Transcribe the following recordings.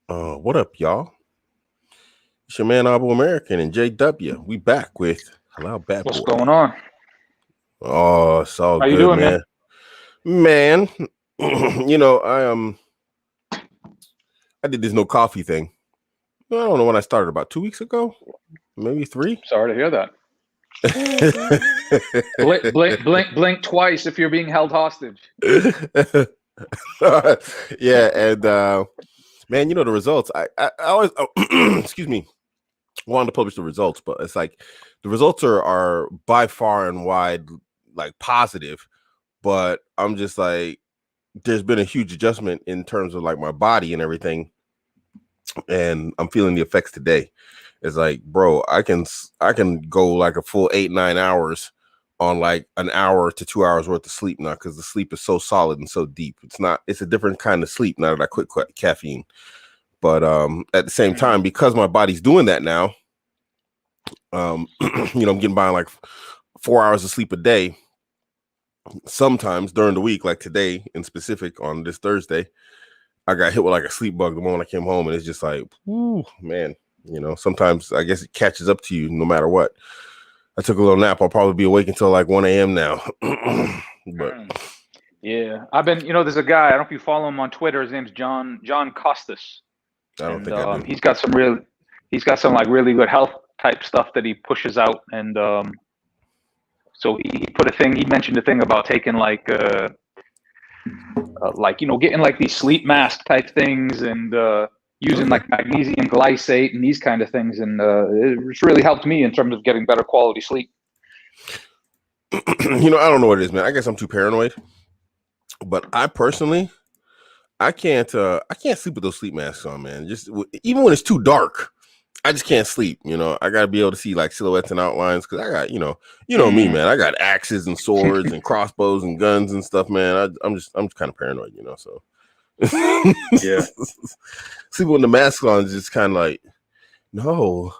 What up, y'all? It's your man Abuamerican and JW. We back with Halal What's Badboy. going on? Oh, it's all How you good, doing, man. Man, I did this no coffee thing. I don't know when I started, about 2 weeks ago, maybe 3. Sorry to hear that. Blink twice if you're being held hostage. Yeah, and man, the results. I always excuse me, wanted to publish the results, but it's like the results are by far and wide like positive, but I'm just like, there's been a huge adjustment in terms of like my body and everything, and I'm feeling the effects today. It's like, bro, I can go like a full 8-9 hours on like an hour to 2 hours worth of sleep now, because the sleep is so solid and so deep. It's a different kind of sleep now that I quit caffeine. But at the same time, because my body's doing that now, I'm getting by like 4 hours of sleep a day. Sometimes during the week, like today in specific, on this Thursday, I got hit with like a sleep bug the moment I came home, and it's just like, whoo, man. Sometimes I guess it catches up to you no matter what. I took a little nap. I'll probably be awake until like 1 a.m. now. But yeah, I've been. There's a guy. I don't know if you follow him on Twitter. His name's John Costas. I don't think I do. He's got some like really good health type stuff that he pushes out, and so he put a thing. He mentioned a thing about taking like getting like these sleep mask type things, and using like magnesium glycate and these kind of things, and it's really helped me in terms of getting better quality sleep. I don't know what it is, man. I guess I'm too paranoid, but I personally, I can't sleep with those sleep masks on, man. Just even when it's too dark, I just can't sleep. I gotta be able to see like silhouettes and outlines, because I got, me, man. I got axes and swords and crossbows and guns and stuff, man. I'm kind of paranoid, so. Yeah. Sleeping with the mask on is just kind of like, no.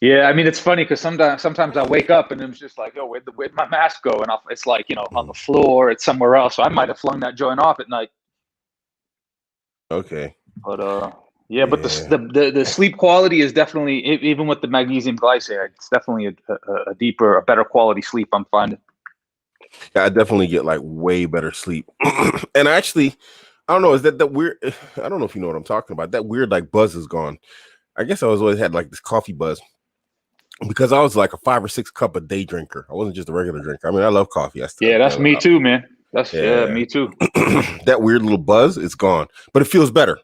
Yeah, I mean, it's funny because sometimes I wake up and it's just like, oh, where'd my mask go? And it's like, on the floor, it's somewhere else. So I might have flung that joint off at night. Okay. But but the sleep quality is definitely, even with the magnesium glycate, it's definitely a deeper, a better quality sleep I'm finding. Yeah, I definitely get like way better sleep. And actually, I don't know, is that weird? I don't know if you know what I'm talking about. That weird like buzz is gone. I guess I always had like this coffee buzz, because I was like a 5 or 6 cup a day drinker. I wasn't just a regular drinker. I mean, I love coffee. That's me too, man. That's me too. That weird little buzz is gone, but it feels better,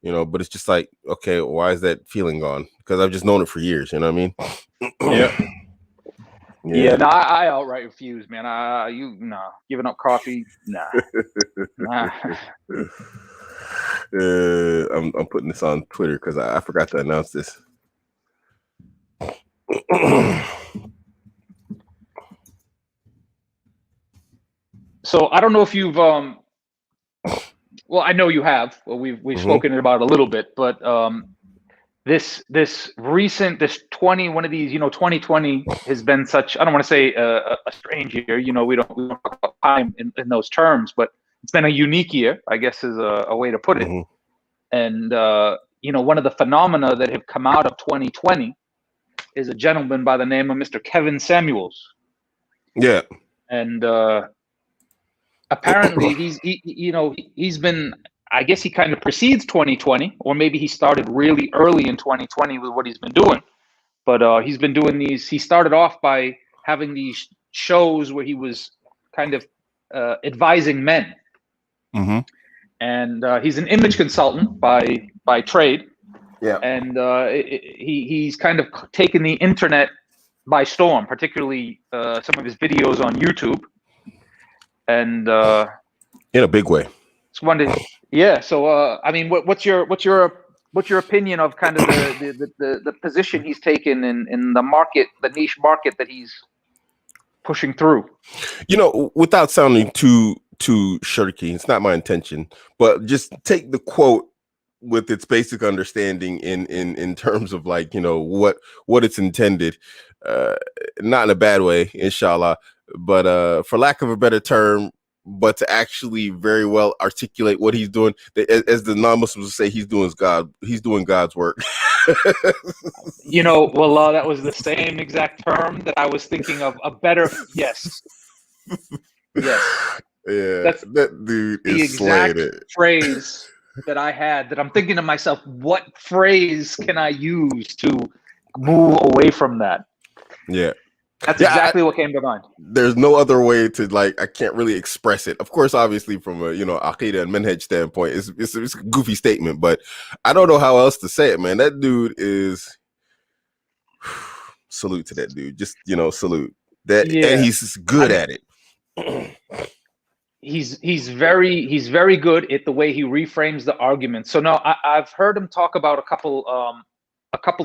but it's just like, okay, why is that feeling gone? Because I've just known it for years. You know what I mean? Yeah. No, I outright refuse, man. Giving up coffee, nah. I'm putting this on Twitter because I forgot to announce this. So I don't know if you've well, I know you have. Well, we've spoken about it a little bit, but this 2020 has been such, I don't want to say a strange year. We don't talk about time in those terms, but it's been a unique year, I guess, is a way to put it. And one of the phenomena that have come out of 2020 is a gentleman by the name of Mr. Kevin Samuels. Yeah. And apparently he's been, I guess he kind of precedes 2020, or maybe he started really early in 2020 with what he's been doing. But he's been doing these. He started off by having these shows where he was kind of advising men. And he's an image consultant by trade. Yeah. And he's kind of taken the internet by storm, particularly some of his videos on YouTube. And in a big way. It's wonderful. Yeah. So I mean, what's your opinion of kind of the position he's taken in the market, the niche market that he's pushing through? Without sounding too shirky, it's not my intention, but just take the quote with its basic understanding in terms of like, what it's intended, not in a bad way, inshallah, but for lack of a better term, but to actually very well articulate what he's doing, as the non-Muslims say, he's doing God's work. Well, that was the same exact term that I was thinking of. A better, yes. Yeah, that's that dude the is slaying exact it. phrase that I had, that I'm thinking to myself, what phrase can I use to move away from that? Yeah. That's exactly what came to mind. There's no other way to, like, I can't really express it. Of course, obviously from a, Aqidah and Manhaj standpoint, it's a goofy statement, but I don't know how else to say it, man. That dude is salute to that dude. Just, salute. That, Yeah. and he's good at it. He's very good at the way he reframes the argument. So now I've heard him talk about a couple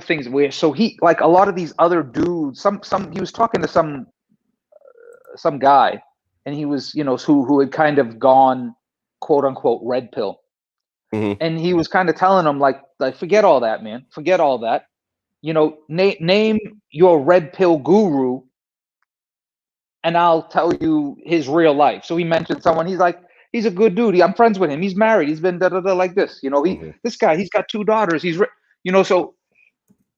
things where, so he, like a lot of these other dudes, he was talking to some guy, and he was, who had kind of gone quote unquote red pill. Mm-hmm. And he was kind of telling him like forget all that, man, forget all that, name your red pill guru and I'll tell you his real life. So he mentioned someone. He's like, he's a good dude. I'm friends with him. He's married. He's been like this. This guy. He's got 2 daughters. So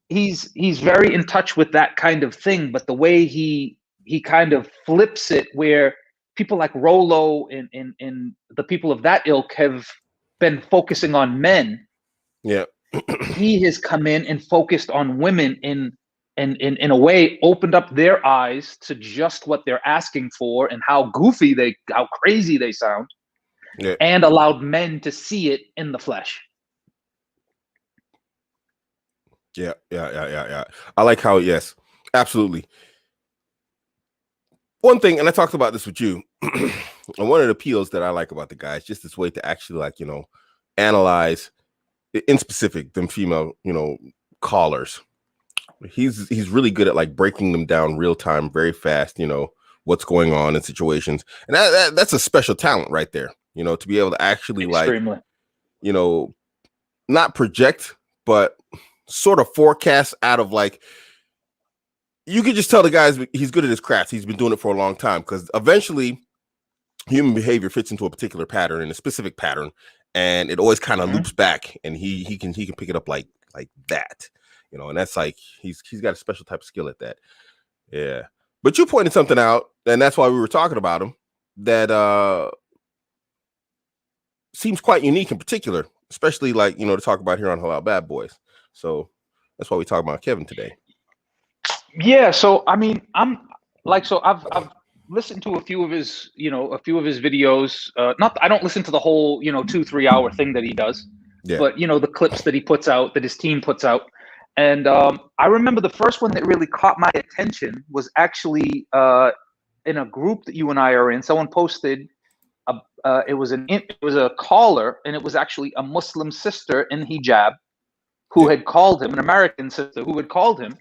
he's very in touch with that kind of thing. But the way he kind of flips it, where people like Rolo and the people of that ilk have been focusing on men. Yeah. He has come in and focused on women and in a way opened up their eyes to just what they're asking for and how crazy they sound, and allowed men to see it in the flesh. Yeah. I like how, yes, absolutely. One thing, and I talked about this with you, and one of the appeals that I like about the guy is just this way to actually, like, analyze in specific them female, callers. He's really good at, like, breaking them down real time, very fast, what's going on in situations. And that's a special talent right there, to be able to actually, extremely, like, not project, but sort of forecast out of, like, you could just tell the guy's he's good at his craft. He's been doing it for a long time, because eventually human behavior fits into a particular pattern, in a specific pattern, and it always kind of loops back, and he can pick it up like that. And that's like he's got a special type of skill at that. Yeah. But you pointed something out, and that's why we were talking about him, that seems quite unique in particular, especially, like, to talk about here on Halal Bad Boys. So that's why we talk about Kevin today. Yeah. So I mean, I'm like, so I've listened to a few of his videos. I don't listen to the whole 2-3 hour thing that he does, but the clips that he puts out, that his team puts out. And I remember the first one that really caught my attention was actually in a group that you and I are in. Someone posted, it was a caller, and it was actually a Muslim sister in hijab who had called him, an American sister who had called him.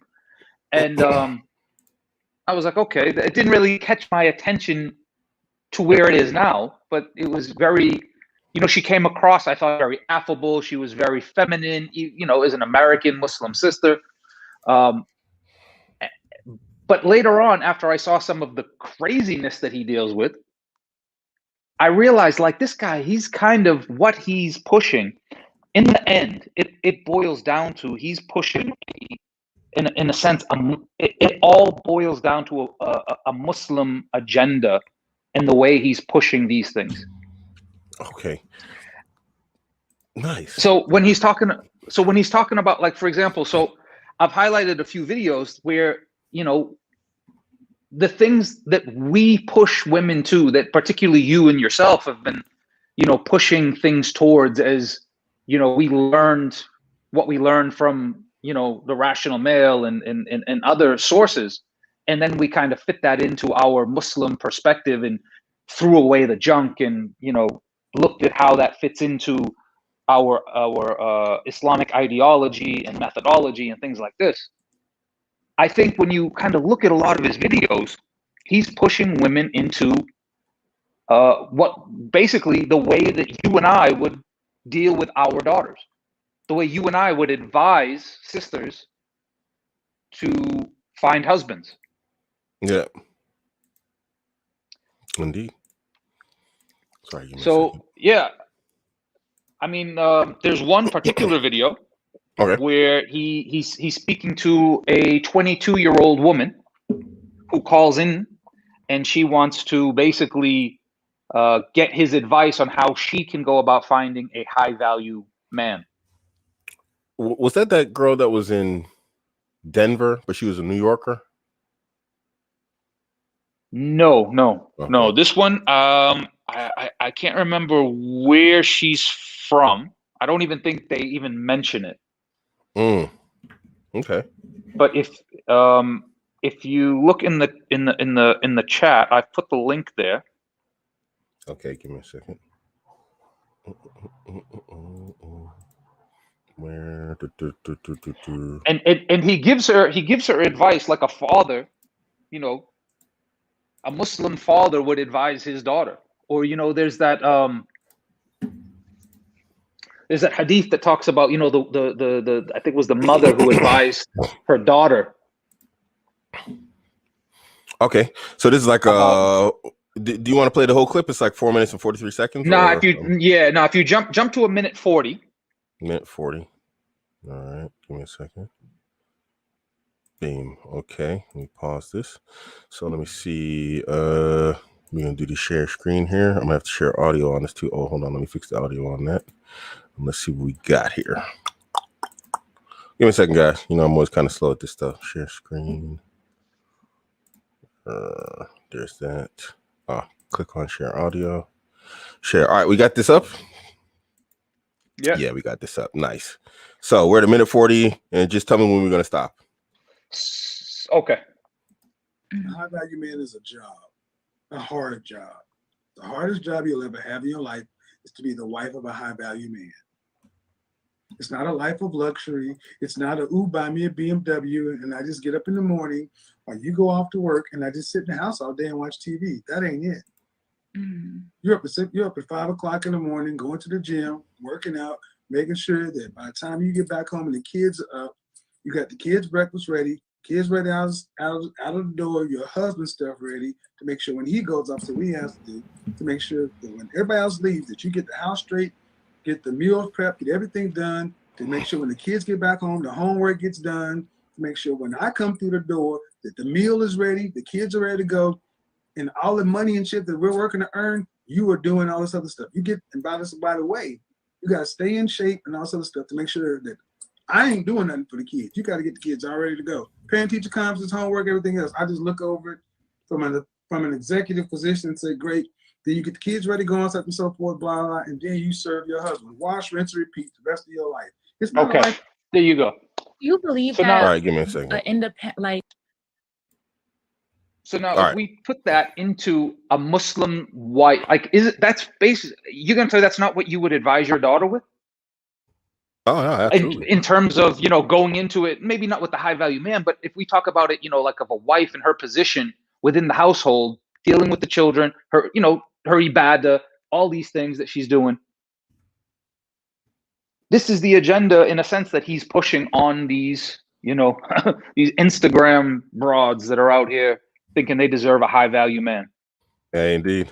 And I was like, okay, it didn't really catch my attention to where it is now, but it was very, she came across, I thought, very affable. She was very feminine, as an American Muslim sister. But later on, after I saw some of the craziness that he deals with, I realized, like, this guy, he's kind of what he's pushing. In the end, it boils down to, he's pushing, in a sense, it all boils down to a Muslim agenda in the way he's pushing these things. Okay. Nice. So when he's talking about, like, for example, so I've highlighted a few videos where, the things that we push women to, that particularly you and yourself have been, pushing things towards, as, we learned what we learned from, the rational male and other sources. And then we kind of fit that into our Muslim perspective and threw away the junk and, looked at how that fits into our Islamic ideology and methodology and things like this. I think when you kind of look at a lot of his videos, he's pushing women into what basically the way that you and I would deal with our daughters, the way you and I would advise sisters to find husbands. Yeah. Indeed. Sorry, give me a second. So yeah, I mean, there's one particular video where he's speaking to a 22-year-old woman who calls in, and she wants to basically get his advice on how she can go about finding a high value man. Was that girl that was in Denver, but she was a New Yorker? No. This one, I can't remember where she's from. I don't even think they even mention it. Okay. But if you look in the chat, I've put the link there. Okay, give me a second. Where? And he gives her advice like a father, a Muslim father would advise his daughter. Or there's that hadith that talks about the I think it was the mother who advised her daughter. Okay, so this is like do you want to play the whole clip? It's like 4 minutes and 43 seconds. If you jump to a minute 40. Minute 40. All right, give me a second. Beam. Okay, let me pause this. So let me see. We're gonna do the share screen here. I'm gonna have to share audio on this too. Oh, hold on, let me fix the audio on that. Let's see what we got here. Give me a second, guys. I'm always kind of slow at this stuff. Share screen. There's that. Click on share audio. Share. All right, we got this up. Yeah, we got this up. Nice. So we're at a minute 40, and just tell me when we're gonna stop. Okay. A high value man is a job, a hard job. The hardest job you'll ever have in your life is to be the wife of a high value man. It's not a life of luxury. It's not buy me a BMW and I just get up in the morning, or you go off to work and I just sit in the house all day and watch TV. That ain't it. You're up at 5 o'clock in the morning, going to the gym, working out, making sure that by the time you get back home and the kids are up, you got the kids' breakfast ready, kids ready out of the door, your husband's stuff ready to make sure when he goes off, so what he has to do to make sure that when everybody else leaves, that you get the house straight, get the meals prepped, get everything done, to make sure when the kids get back home, the homework gets done, to make sure when I come through the door that the meal is ready, the kids are ready to go, and all the money and shit that we're working to earn, you are doing all this other stuff. And by the way, you got to stay in shape and all this other stuff to make sure that I ain't doing nothing for the kids. You got to get the kids all ready to go. Parent-teacher conference, homework, everything else. I just look over it from an executive position and say, great. Then you get the kids ready, go on, so and so forth, blah, blah, and then you serve your husband. Wash, rinse, repeat the rest of your life. It's not okay. There you go. You believe so that? Now, all right, give me a second. So now, if we put that into a Muslim wife, that's basically, you're gonna say that's not what you would advise your daughter with? Oh, no, absolutely. In terms of, going into it, maybe not with the high value man, but if we talk about it, like of a wife in her position within the household, dealing with the children, her, her ibadah, all these things that she's doing. This is the agenda in a sense that he's pushing on these, these Instagram broads that are out here thinking they deserve a high value man. Yeah, indeed.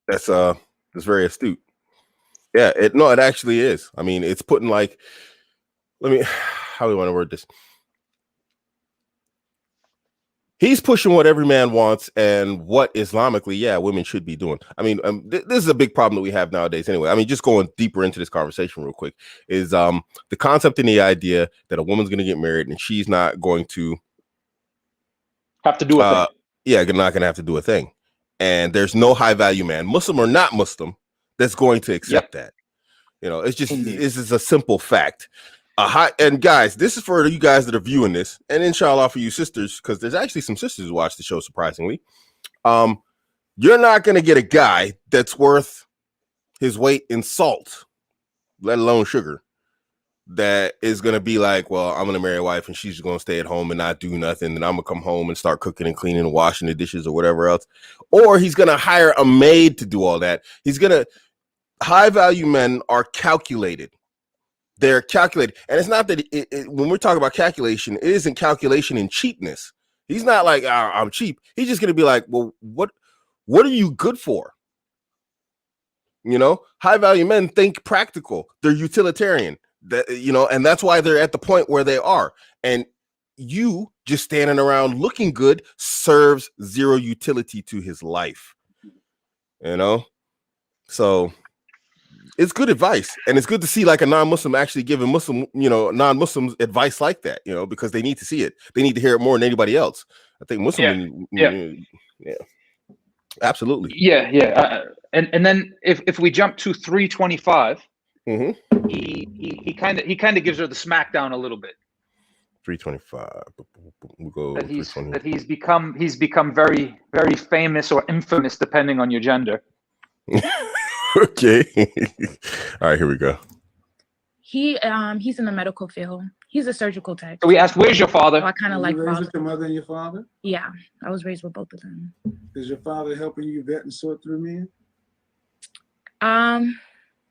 That's very astute. Yeah, it actually is. I mean, it's putting how do we want to word this? He's pushing what every man wants and what Islamically, women should be doing. I mean, this is a big problem that we have nowadays anyway. I mean, just going deeper into this conversation real quick is the concept and the idea that a woman's going to get married and she's not going to have to do a thing. Yeah, not going to have to do a thing. And there's no high value man, Muslim or not Muslim, that's going to accept that. It's just, this is a simple fact. And guys, this is for you guys that are viewing this, and inshallah for you sisters, because there's actually some sisters who watch the show, surprisingly. You're not going to get a guy that's worth his weight in salt, let alone sugar, that is going to be like, well, I'm going to marry a wife and she's going to stay at home and not do nothing, and I'm going to come home and start cooking and cleaning and washing the dishes or whatever else. Or he's going to hire a maid to do all that. High value men are calculated. They're calculated. And it's not that when we're talking about calculation, it isn't calculation in cheapness. He's not like, I'm cheap. He's just going to be like, well, What are you good for? You know, high value men think practical. They're utilitarian. That, you know, and that's why they're at the point where they are. And you just standing around looking good serves zero utility to his life. You know, so it's good advice, and it's good to see like a non-Muslim actually giving Muslim, you know, non-Muslims advice like that. You know, because they need to see it. They need to hear it more than anybody else. I think Muslim, yeah, absolutely, yeah. And then if we jump to 325, he kind of gives her the smackdown a little bit. 325. We'll go that he's become very, very famous or infamous depending on your gender. Okay. All right, here we go. He's in the medical field. He's a surgical tech. So we asked, "Where's your father?" So I kind of like raised with your mother and your father. Yeah, I was raised with both of them. Is your father helping you vet and sort through men?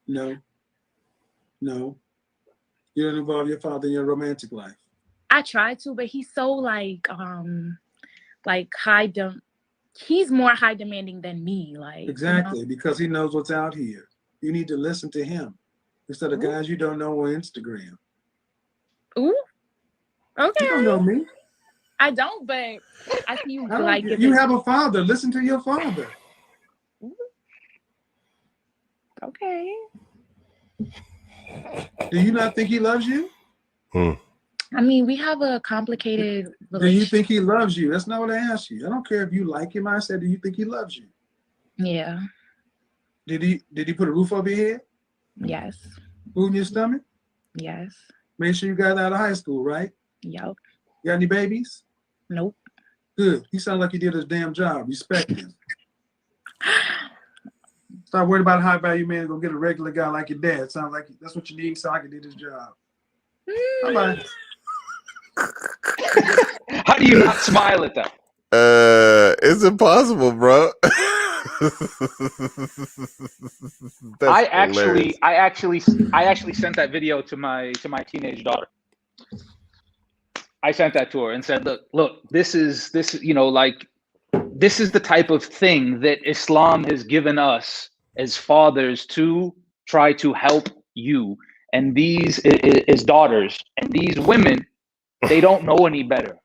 No. You don't involve your father in your romantic life. I tried to, but he's so like he's more high demanding than me. Like exactly, you know? Because he knows what's out here. You need to listen to him instead of guys you don't know on Instagram. Ooh. Okay. You don't know me. I don't, but I see you like it. You have a father. Listen to your father. Ooh. Okay. Do you not think he loves you? I mean, we have a complicated relationship. Do you think he loves you? That's not what I asked you. I don't care if you like him. I said, do you think he loves you? Yeah. Did he put a roof over your head? Yes. Food in your stomach? Yes. Make sure you got out of high school, right? Yep. Got any babies? Nope. Good. He sounds like he did his damn job. Respect him. Stop worried about a high value man gonna get a regular guy like your dad. Sounds like that's what you need. Sound like he did his job. Bye-bye. How do you not smile at that? It's impossible, bro. I actually sent that video to my teenage daughter. I sent that to her and said, look, this is you know, like, this is the type of thing that Islam has given us as fathers to try to help you. And these is daughters, and these women, they don't know any better.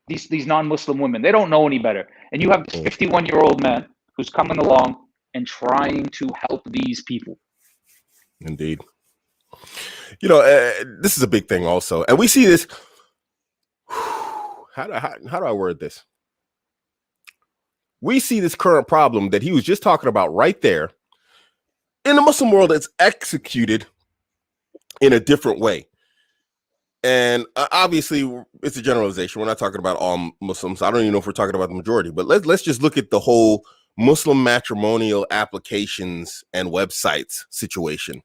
These non-Muslim women, they don't know any better. And you have this 51-year-old man who's coming along and trying to help these people. Indeed. You know, this is a big thing also. And we see this. How do I word this? We see this current problem that he was just talking about right there. In the Muslim world, it's executed in a different way. And obviously, it's a generalization. We're not talking about all Muslims. I don't even know if we're talking about the majority, but let's just look at the whole Muslim matrimonial applications and websites situation.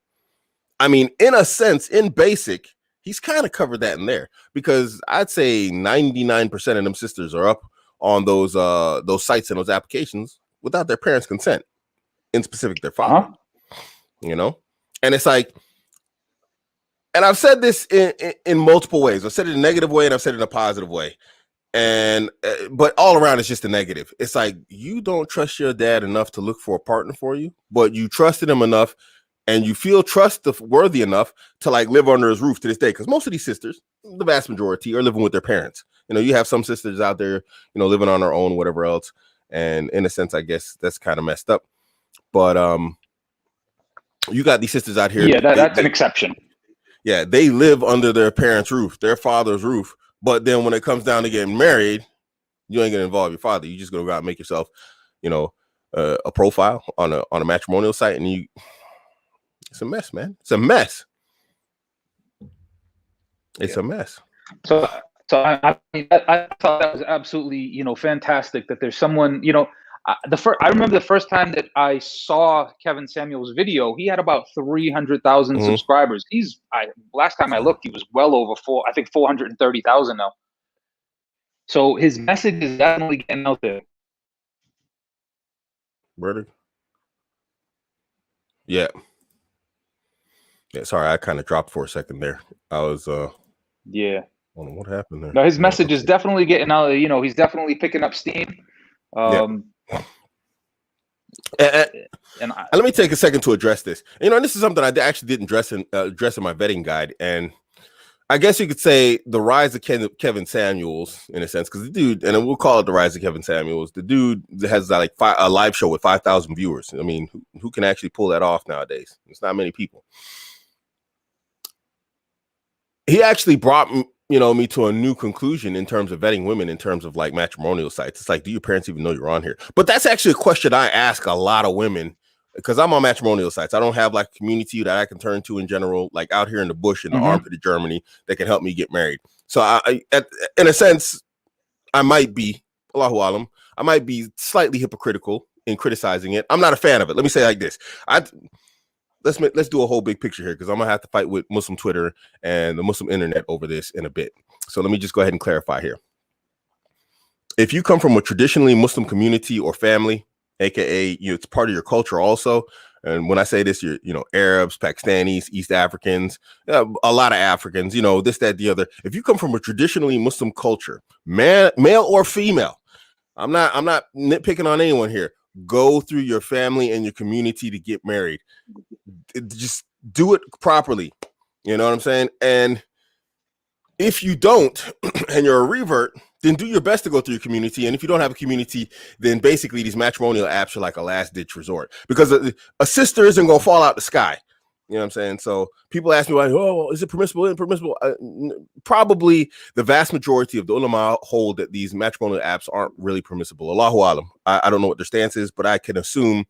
I mean, in a sense, in basic, he's kind of covered that in there, because I'd say 99% of them sisters are up on those sites and those applications without their parents' consent, in specific their father. You know, and it's like, and I've said this in multiple ways. I've said it in a negative way and I've said it in a positive way. And but all around it's just a negative. It's like, you don't trust your dad enough to look for a partner for you, but you trusted him enough and you feel trustworthy enough to like live under his roof to this day. Because most of these sisters, the vast majority, are living with their parents. You know, you have some sisters out there, you know, living on their own, whatever else. And in a sense, I guess that's kind of messed up. But you got these sisters out here. Yeah, that's an exception. Yeah, they live under their parents' roof, their father's roof. But then when it comes down to getting married, you ain't gonna involve your father. You just gonna go out and make yourself, you know, a profile on a matrimonial site, and it's a mess, man. It's a mess. It's a mess. So I mean, I thought that was absolutely, you know, fantastic that there's someone, you know. I remember the first time that I saw Kevin Samuel's video, he had about 300,000 subscribers. Last time I looked, he was well over 430,000 now. So his message is definitely getting out there. Verdict. Yeah. Yeah. Sorry, I kind of dropped for a second there. I was yeah. I don't know what happened there. No, his message is definitely getting out. You know, he's definitely picking up steam. And let me take a second to address this. And this is something I actually didn't address in my vetting guide, and I guess you could say the rise of Kevin Samuels in a sense, because the dude, and we'll call it the rise of Kevin Samuels. The dude has like a live show with 5,000 viewers. I mean, who can actually pull that off nowadays? It's not many people. He actually brought me to a new conclusion in terms of vetting women, in terms of like matrimonial sites. It's like, do your parents even know you're on here? But that's actually a question I ask a lot of women, because I'm on matrimonial sites. I don't have like a community that I can turn to in general, like out here in the bush in the armpit of Germany, that can help me get married. So in a sense, I might be, Allahu Alam, I might be slightly hypocritical in criticizing it. I'm not a fan of it. Let me say it like this. Let's do a whole big picture here, because I'm gonna have to fight with Muslim Twitter and the Muslim internet over this in a bit. So let me just go ahead and clarify here. If you come from a traditionally Muslim community or family, aka it's part of your culture also, and when I say this, you're Arabs, Pakistanis, East Africans, a lot of Africans, this, that, the other. If you come from a traditionally Muslim culture, male or female, I'm not nitpicking on anyone here. Go through your family and your community to get married. Just do it properly. You know what I'm saying? And if you don't, and you're a revert, then do your best to go through your community. And if you don't have a community, then basically these matrimonial apps are like a last ditch resort, because a sister isn't going to fall out the sky. You know what I'm saying? So people ask me, like, oh, is it permissible? Impermissible? Probably the vast majority of the ulama hold that these matrimonial apps aren't really permissible. Allahu alam. I don't know what their stance is, but I can assume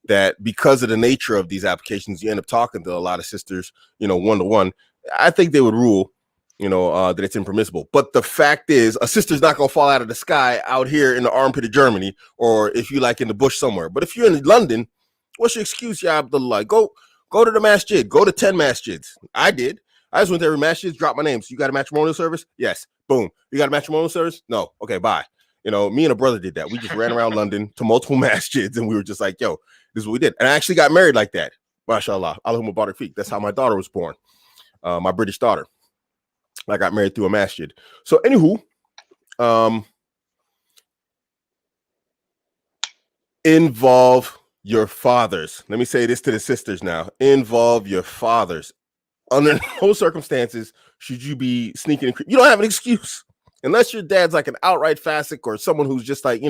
that because of the nature of these applications, you end up talking to a lot of sisters, one-to-one. I think they would rule, that it's impermissible. But the fact is, a sister's not going to fall out of the sky out here in the armpit of Germany, or if you like in the bush somewhere. But if you're in London, what's your excuse, Ya Abdullah? Go to the masjid. Go to 10 masjids. I did. I just went to every masjid, dropped my name. So you got a matrimonial service? Yes. Boom. You got a matrimonial service? No. Okay, bye. Me and a brother did that. We just ran around London to multiple masjids, and we were just like, yo, this is what we did. And I actually got married like that. MashaAllah. Allahumma barak feek. That's how my daughter was born. My British daughter. I got married through a masjid. So anywho, involve your fathers. Let me say this to the sisters now. Involve your fathers. Under no circumstances should you be sneaking. You don't have an excuse. Unless your dad's like an outright fasik, or someone who's just like,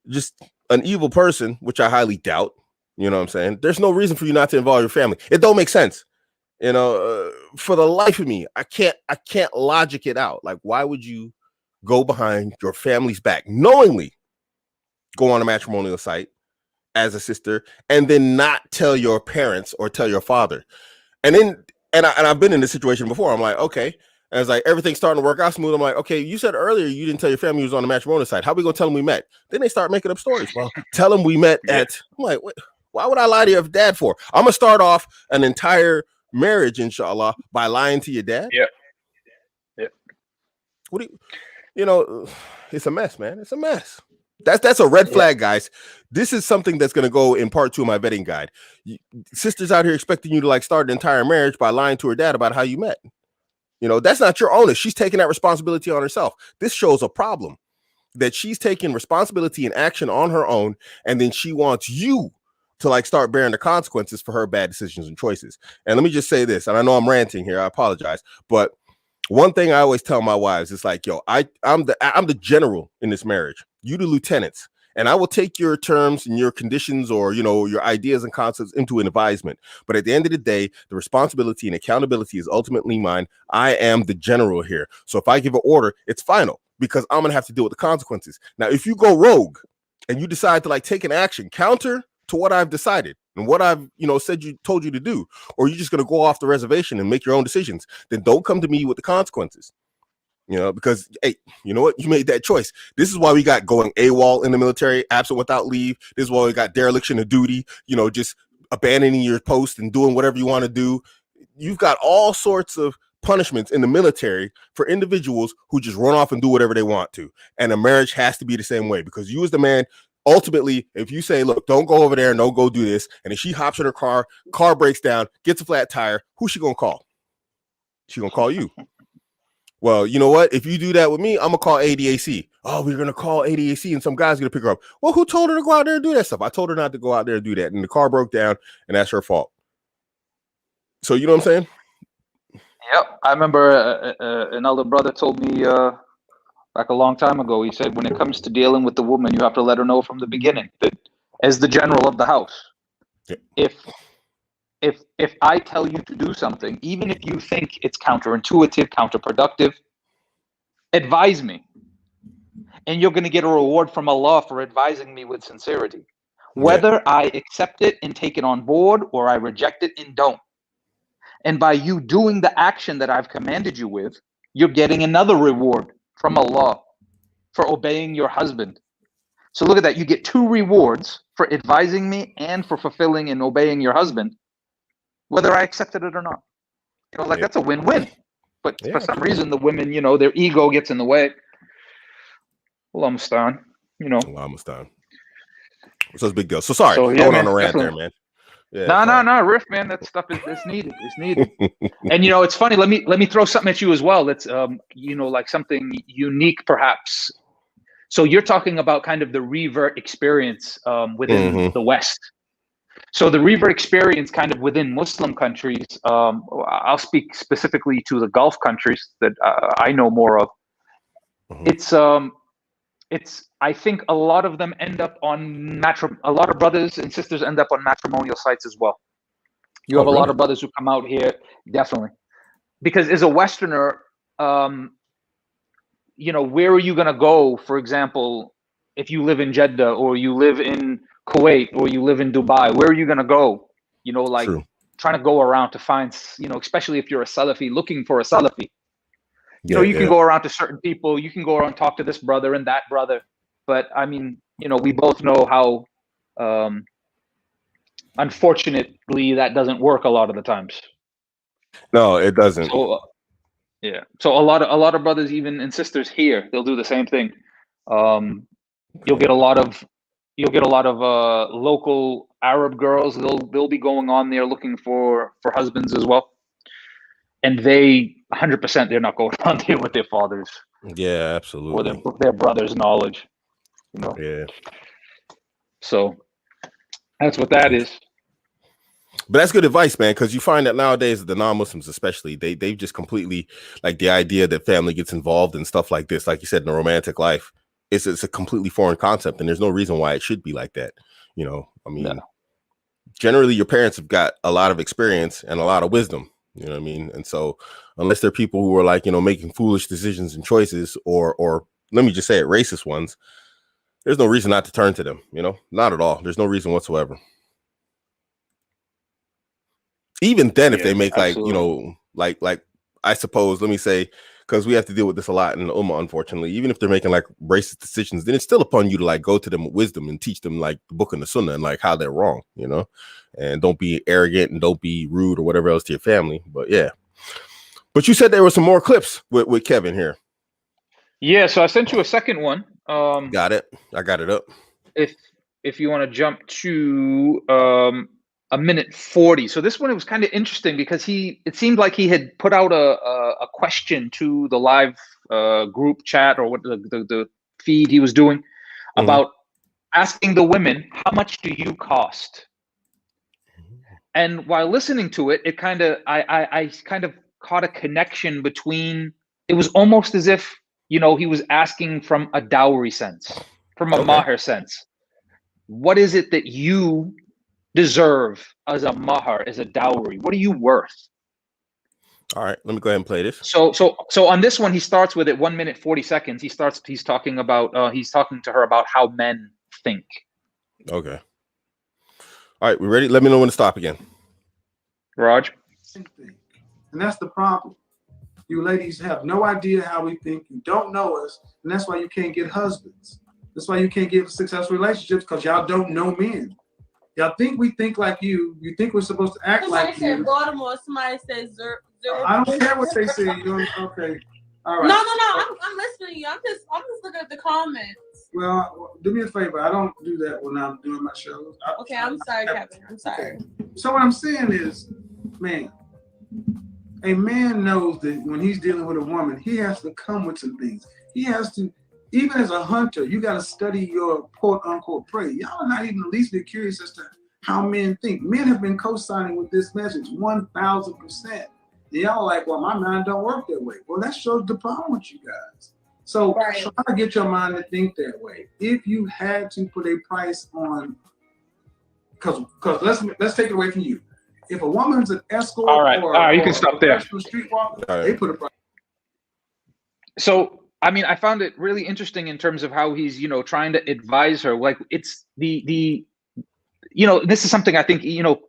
just an evil person, which I highly doubt. You know what I'm saying? There's no reason for you not to involve your family. It don't make sense. For the life of me, I can't logic it out. Like, why would you go behind your family's back, knowingly go on a matrimonial site as a sister, and then not tell your parents or tell your father? And I've been in this situation before. I'm like, okay. And it's like, everything's starting to work out smooth. I'm like, okay, you said earlier you didn't tell your family you was on the matrimonial site. How are we going to tell them we met? Then they start making up stories. Well, tell them we met at, I'm like, why would I lie to your dad for? I'm going to start off an entire marriage, inshallah, by lying to your dad. Yeah. What do you, it's a mess, man. It's a mess. That's a red flag, guys. This is something that's going to go in part 2 of my vetting guide. Sisters out here expecting you to like start an entire marriage by lying to her dad about how you met. That's not your onus. She's taking that responsibility on herself. This shows a problem, that she's taking responsibility and action on her own, and then she wants you to like start bearing the consequences for her bad decisions and choices. And let me just say this, and I know I'm ranting here, I apologize, but one thing I always tell my wives is like, yo, I'm the general in this marriage. You the lieutenants. And I will take your terms and your conditions, or, your ideas and concepts into an advisement. But at the end of the day, the responsibility and accountability is ultimately mine. I am the general here. So if I give an order, it's final, because I'm going to have to deal with the consequences. Now, if you go rogue and you decide to like take an action counter to what I've decided and what I've, told you to do, or you're just going to go off the reservation and make your own decisions, then don't come to me with the consequences. Because, hey, you know what? You made that choice. This is why we got going AWOL in the military, absent without leave. This is why we got dereliction of duty, just abandoning your post and doing whatever you want to do. You've got all sorts of punishments in the military for individuals who just run off and do whatever they want to. And a marriage has to be the same way, because you as the man, ultimately, if you say, look, don't go over there and don't go do this, and if she hops in her car breaks down, gets a flat tire, who's she going to call? She going to call you. Well, you know what? If you do that with me, I'm going to call ADAC. oh, we're gonna call ADAC and some guy's gonna pick her up. Well, who told her to go out there and do that stuff? I told her not to go out there and do that, and the car broke down, and that's her fault. So you know what I'm saying? Yep, I remember an elder brother told me like a long time ago. He said, when it comes to dealing with the woman, you have to let her know from the beginning that, as the general of the house, yeah. if I tell you to do something, even if you think it's counterintuitive, counterproductive, advise me. And you're going to get a reward from Allah for advising me with sincerity. Whether I accept it and take it on board or I reject it and don't. And by you doing the action that I've commanded you with, you're getting another reward from Allah for obeying your husband. So look at that. You get 2 rewards for advising me and for fulfilling and obeying your husband, whether I accepted it or not. You know, like that's a win-win. But for some reason, the women, you know, their ego gets in the way. Well, I'm Stan, you know. Well, I'm Stan. So it's a big deal. So sorry, so, going on a rant there, man. Yeah, no, Riff, man. That stuff is needed. It's needed. And you know, it's funny. Let me throw something at you as well. That's you know, like something unique, perhaps. So you're talking about kind of the revert experience within the West. So the revert experience, kind of within Muslim countries. I'll speak specifically to the Gulf countries that I know more of. It's I think a lot of them end up on a lot of brothers and sisters end up on matrimonial sites as well. You have a lot of brothers who come out here, definitely. Because as a Westerner, you know, where are you going to go, for example, if you live in Jeddah or you live in Kuwait or you live in Dubai, where are you going to go? You know, like trying to go around to find, you know, especially if you're a Salafi, looking for a Salafi. You know, you can go around to certain people. You can go around and talk to this brother and that brother. But, I mean, you know, we both know how, unfortunately, that doesn't work a lot of the times. No, it doesn't. So, so a lot of brothers, even and sisters here, they'll do the same thing. You'll get a lot of local Arab girls. They'll be going on there looking for husbands as well. And they 100% they're not going on there with their fathers. Yeah, absolutely. Or their brother's knowledge. You know. Yeah. So that's what that is. But that's good advice, man, because you find that nowadays the non-Muslims, especially, they've just completely, like, the idea that family gets involved in stuff like this, like you said, in a romantic life, it's a completely foreign concept, and there's no reason why it should be like that. You know, I mean, generally your parents have got a lot of experience and a lot of wisdom. You know what I mean? And so unless they're people who are, like, you know, making foolish decisions and choices or let me just say it, racist ones, there's no reason not to turn to them, you know, not at all. There's no reason whatsoever. Even then, if they make like, you know, like I suppose, let me say, because we have to deal with this a lot in the Ummah, unfortunately, even if they're making like racist decisions, then it's still upon you to like go to them with wisdom and teach them like the book and the sunnah and like how they're wrong, you know, and don't be arrogant and don't be rude or whatever else to your family. But yeah. But you said there were some more clips with Kevin here. Yeah, so I sent you a second one. Got it. I got it up. If you want to jump to a minute 40. So this one, it was kind of interesting because it seemed like he had put out a question to the live group chat or what the feed he was doing about asking the women, how much do you cost? And while listening to it, it kind of I kind of caught a connection between, it was almost as if, you know, he was asking from a dowry sense, from a mahar sense. What is it that you deserve as a mahar, as a dowry? What are you worth? All right, let me go ahead and play this. So on this one, he starts with it 1 minute 40 seconds. He's talking to her about how men think. Okay. All right, we ready? Let me know when to stop again. Raj. And that's the problem. You ladies have no idea how we think. You don't know us, and that's why you can't get husbands. That's why you can't get successful relationships, because y'all don't know men. Y'all think we think like you. You think we're supposed to act like you. Somebody said Baltimore. Somebody said zero. I don't care what they say. You know, okay. All right. No. I'm listening to you. I'm just looking at the comments. Well, do me a favor. I don't do that when I'm doing my shows. Okay, I'm sorry, Kevin. I'm sorry. So what I'm saying is, man, a man knows that when he's dealing with a woman, he has to come with some things. He has to even as a hunter, you got to study your quote unquote prey. Y'all are not even the least bit curious as to how men think. Men have been co-signing with this message 1,000%. Y'all like, well, my mind don't work that way. Well, that shows the problem with you guys. So try to get your mind to think that way. If you had to put a price on, because let's take it away from you. If a woman's an escort or you can stop there. Streetwalker, they put a price. So, I mean, I found it really interesting in terms of how he's, trying to advise her. Like, it's the this is something I think,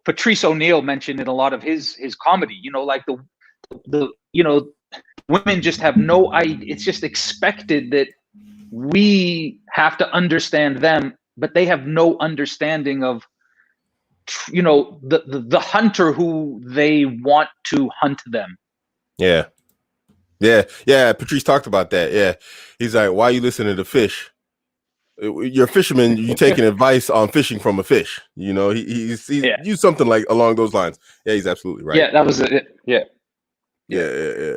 Patrice O'Neal mentioned in a lot of his comedy, like the women just have no idea. It's just expected that we have to understand them, but they have no understanding of, the hunter who they want to hunt them. Yeah. Patrice talked about that. Yeah. He's like, why are you listening to fish? You're a fisherman. You're taking advice on fishing from a fish. He used something like along those lines. Yeah, he's absolutely right. Yeah, that was it. Yeah.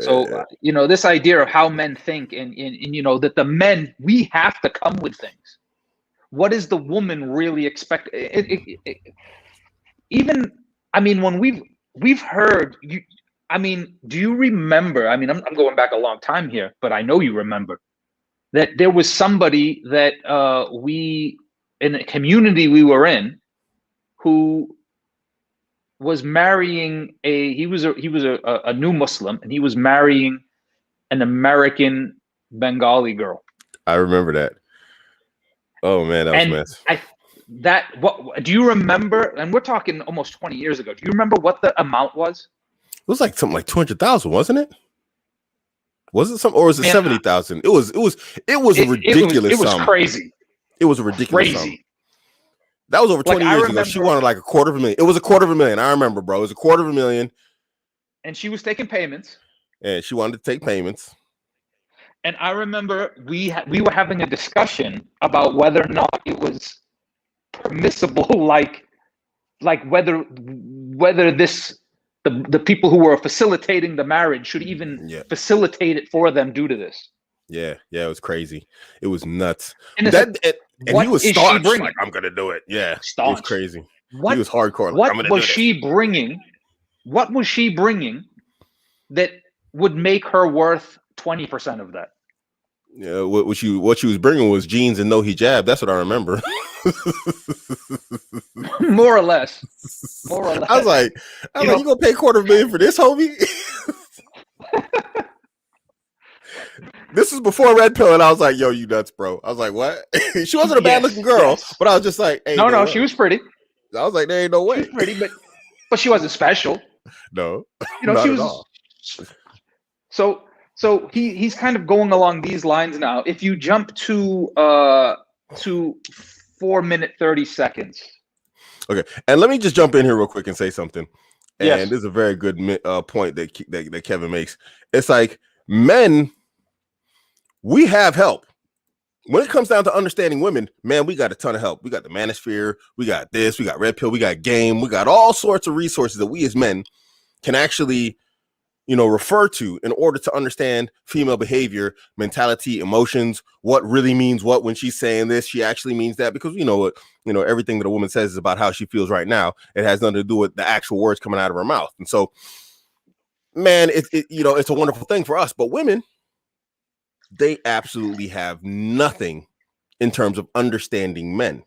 So, this idea of how men think and that the men, we have to come with things. What does the woman really expect? Even, I mean, when we've heard you, I mean, do you remember? I mean, I'm going back a long time here, but I know you remember that there was somebody that we, in a community we were in, who was marrying he was a new Muslim, and he was marrying an American Bengali girl. I remember that. Oh man, that was a mess. What do you remember? And we're talking almost 20 years ago. Do you remember what the amount was? It was like something like 200,000, wasn't it? Was it something, or was it 70,000? It was a ridiculous. It was crazy. It was a ridiculous sum. That was over 20 years ago. She wanted like $250,000. It was $250,000. I remember, bro. It was $250,000. And she was taking payments. And she wanted to take payments. And I remember we were having a discussion about whether or not it was permissible, like whether this the people who were facilitating the marriage should even facilitate it for them due to this. Yeah, it was crazy. It was nuts. And he was staunch, like, I'm gonna do it. Yeah, staunch. It was crazy. He was hardcore. Like, what was she bringing? What was she bringing that would make her worth 20% of that? Yeah, what she was bringing was jeans and no hijab. That's what I remember. More or less. I was like, you gonna pay $250,000 for this, homie? This was before Red Pill, and I was like, yo, you nuts, bro. I was like, what? She wasn't a bad looking girl, but I was just like, hey, no, she was pretty. I was like, there ain't no way. She was pretty, but she wasn't special. No, not she was. At all. So he's kind of going along these lines now. If you jump to 4 minutes 30 seconds. Okay, and let me just jump in here real quick and say something. And this is a very good point that Kevin makes. It's like, men, we have help. When it comes down to understanding women, man, we got a ton of help. We got the Manosphere, we got this, we got Red Pill, we got Game, we got all sorts of resources that we as men can actually, refer to in order to understand female behavior, mentality, emotions, what really means what. When she's saying this, she actually means that, because everything that a woman says is about how she feels right now. It has nothing to do with the actual words coming out of her mouth. And so, man, it's a wonderful thing for us, but women, they absolutely have nothing in terms of understanding men.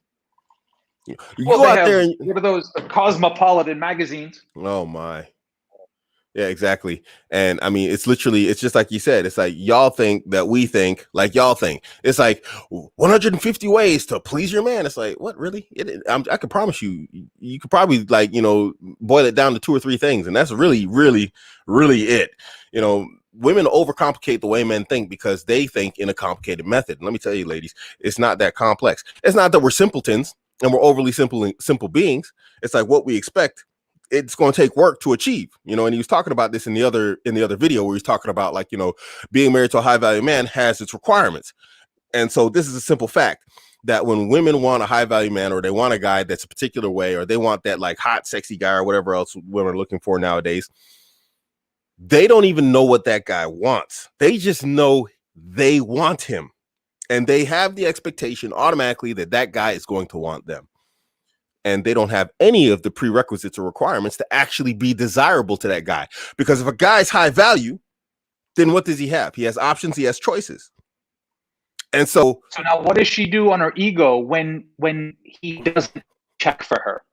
You go out there and what are those cosmopolitan magazines? Oh my. Yeah, exactly. And I mean, it's just like you said, it's like y'all think that we think like y'all think. It's like 150 ways to please your man. It's like, what, really? I can promise you could probably boil it down to 2 or 3 things. And that's really, really, really it. Women overcomplicate the way men think because they think in a complicated method. And let me tell you, ladies, it's not that complex. It's not that we're simpletons and we're overly simple beings. It's like what we expect. It's going to take work to achieve, and he was talking about this in the other video where he's talking about being married to a high value man has its requirements. And so this is a simple fact that when women want a high value man, or they want a guy that's a particular way, or they want that hot, sexy guy or whatever else women are looking for nowadays, they don't even know what that guy wants. They just know they want him. And they have the expectation automatically that that guy is going to want them. And they don't have any of the prerequisites or requirements to actually be desirable to that guy. Because if a guy's high value, then what does he have? He has options, he has choices. And so now what does she do on her ego when he doesn't check for her?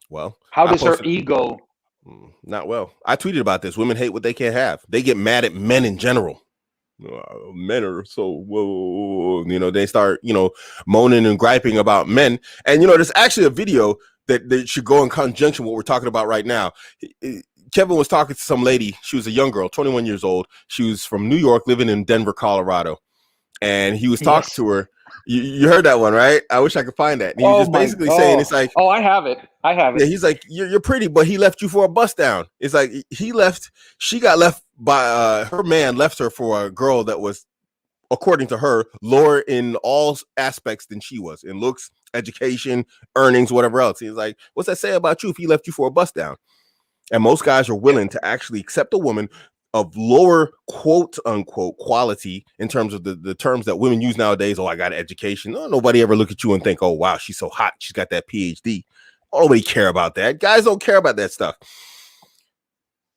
Well, how does her ego? Not well. I tweeted about this. Women hate what they can't have. They get mad at men in general. Men are so whoa, they start moaning and griping about men. And there's actually a video that should go in conjunction with what we're talking about right now. Kevin was talking to some lady. She was a young girl, 21 years old. She was from New York, living in Denver, Colorado. And he was talking to her. You heard that one, right? I wish I could find that. And he was just basically saying, it's like, I have it. Yeah, he's like, you're pretty, but he left you for a bust down. It's like she got left by her man left her for a girl that was, according to her, lower in all aspects than she was, in looks, education, earnings, whatever else. He's like, what's that say about you if he left you for a bust down? And most guys are willing to actually accept a woman of lower quote unquote quality in terms of the terms that women use nowadays. Oh, I got an education. No, nobody ever look at you and think, oh, wow, she's so hot. She's got that PhD. Nobody care about that. Guys don't care about that stuff.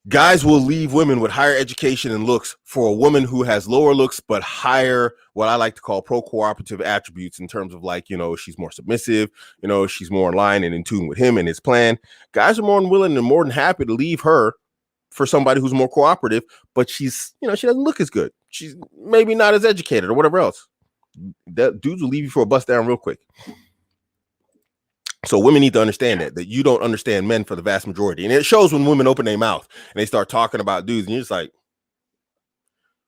Guys will leave women with higher education and looks for a woman who has lower looks, but higher, what I like to call pro-cooperative attributes in terms of like, she's more submissive, she's more in line and in tune with him and his plan. Guys are more than willing and more than happy to leave her for somebody who's more cooperative, but she's, she doesn't look as good. She's maybe not as educated or whatever else. That dudes will leave you for a bust down real quick. So women need to understand that you don't understand men for the vast majority. And it shows when women open their mouth and they start talking about dudes and you're just like,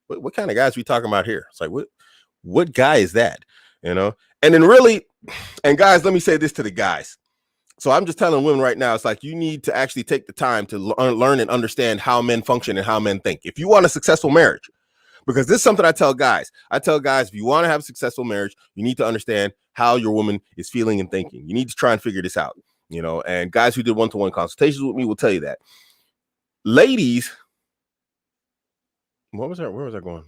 what kind of guys are we talking about here? It's like, what guy is that? And then really, and guys, let me say this to the guys. So I'm just telling women right now, it's like you need to actually take the time to learn and understand how men function and how men think. If you want a successful marriage, because this is something I tell guys. I tell guys, if you want to have a successful marriage, you need to understand how your woman is feeling and thinking. You need to try and figure this out, and guys who did one-to-one consultations with me will tell you that. Ladies, where was I going?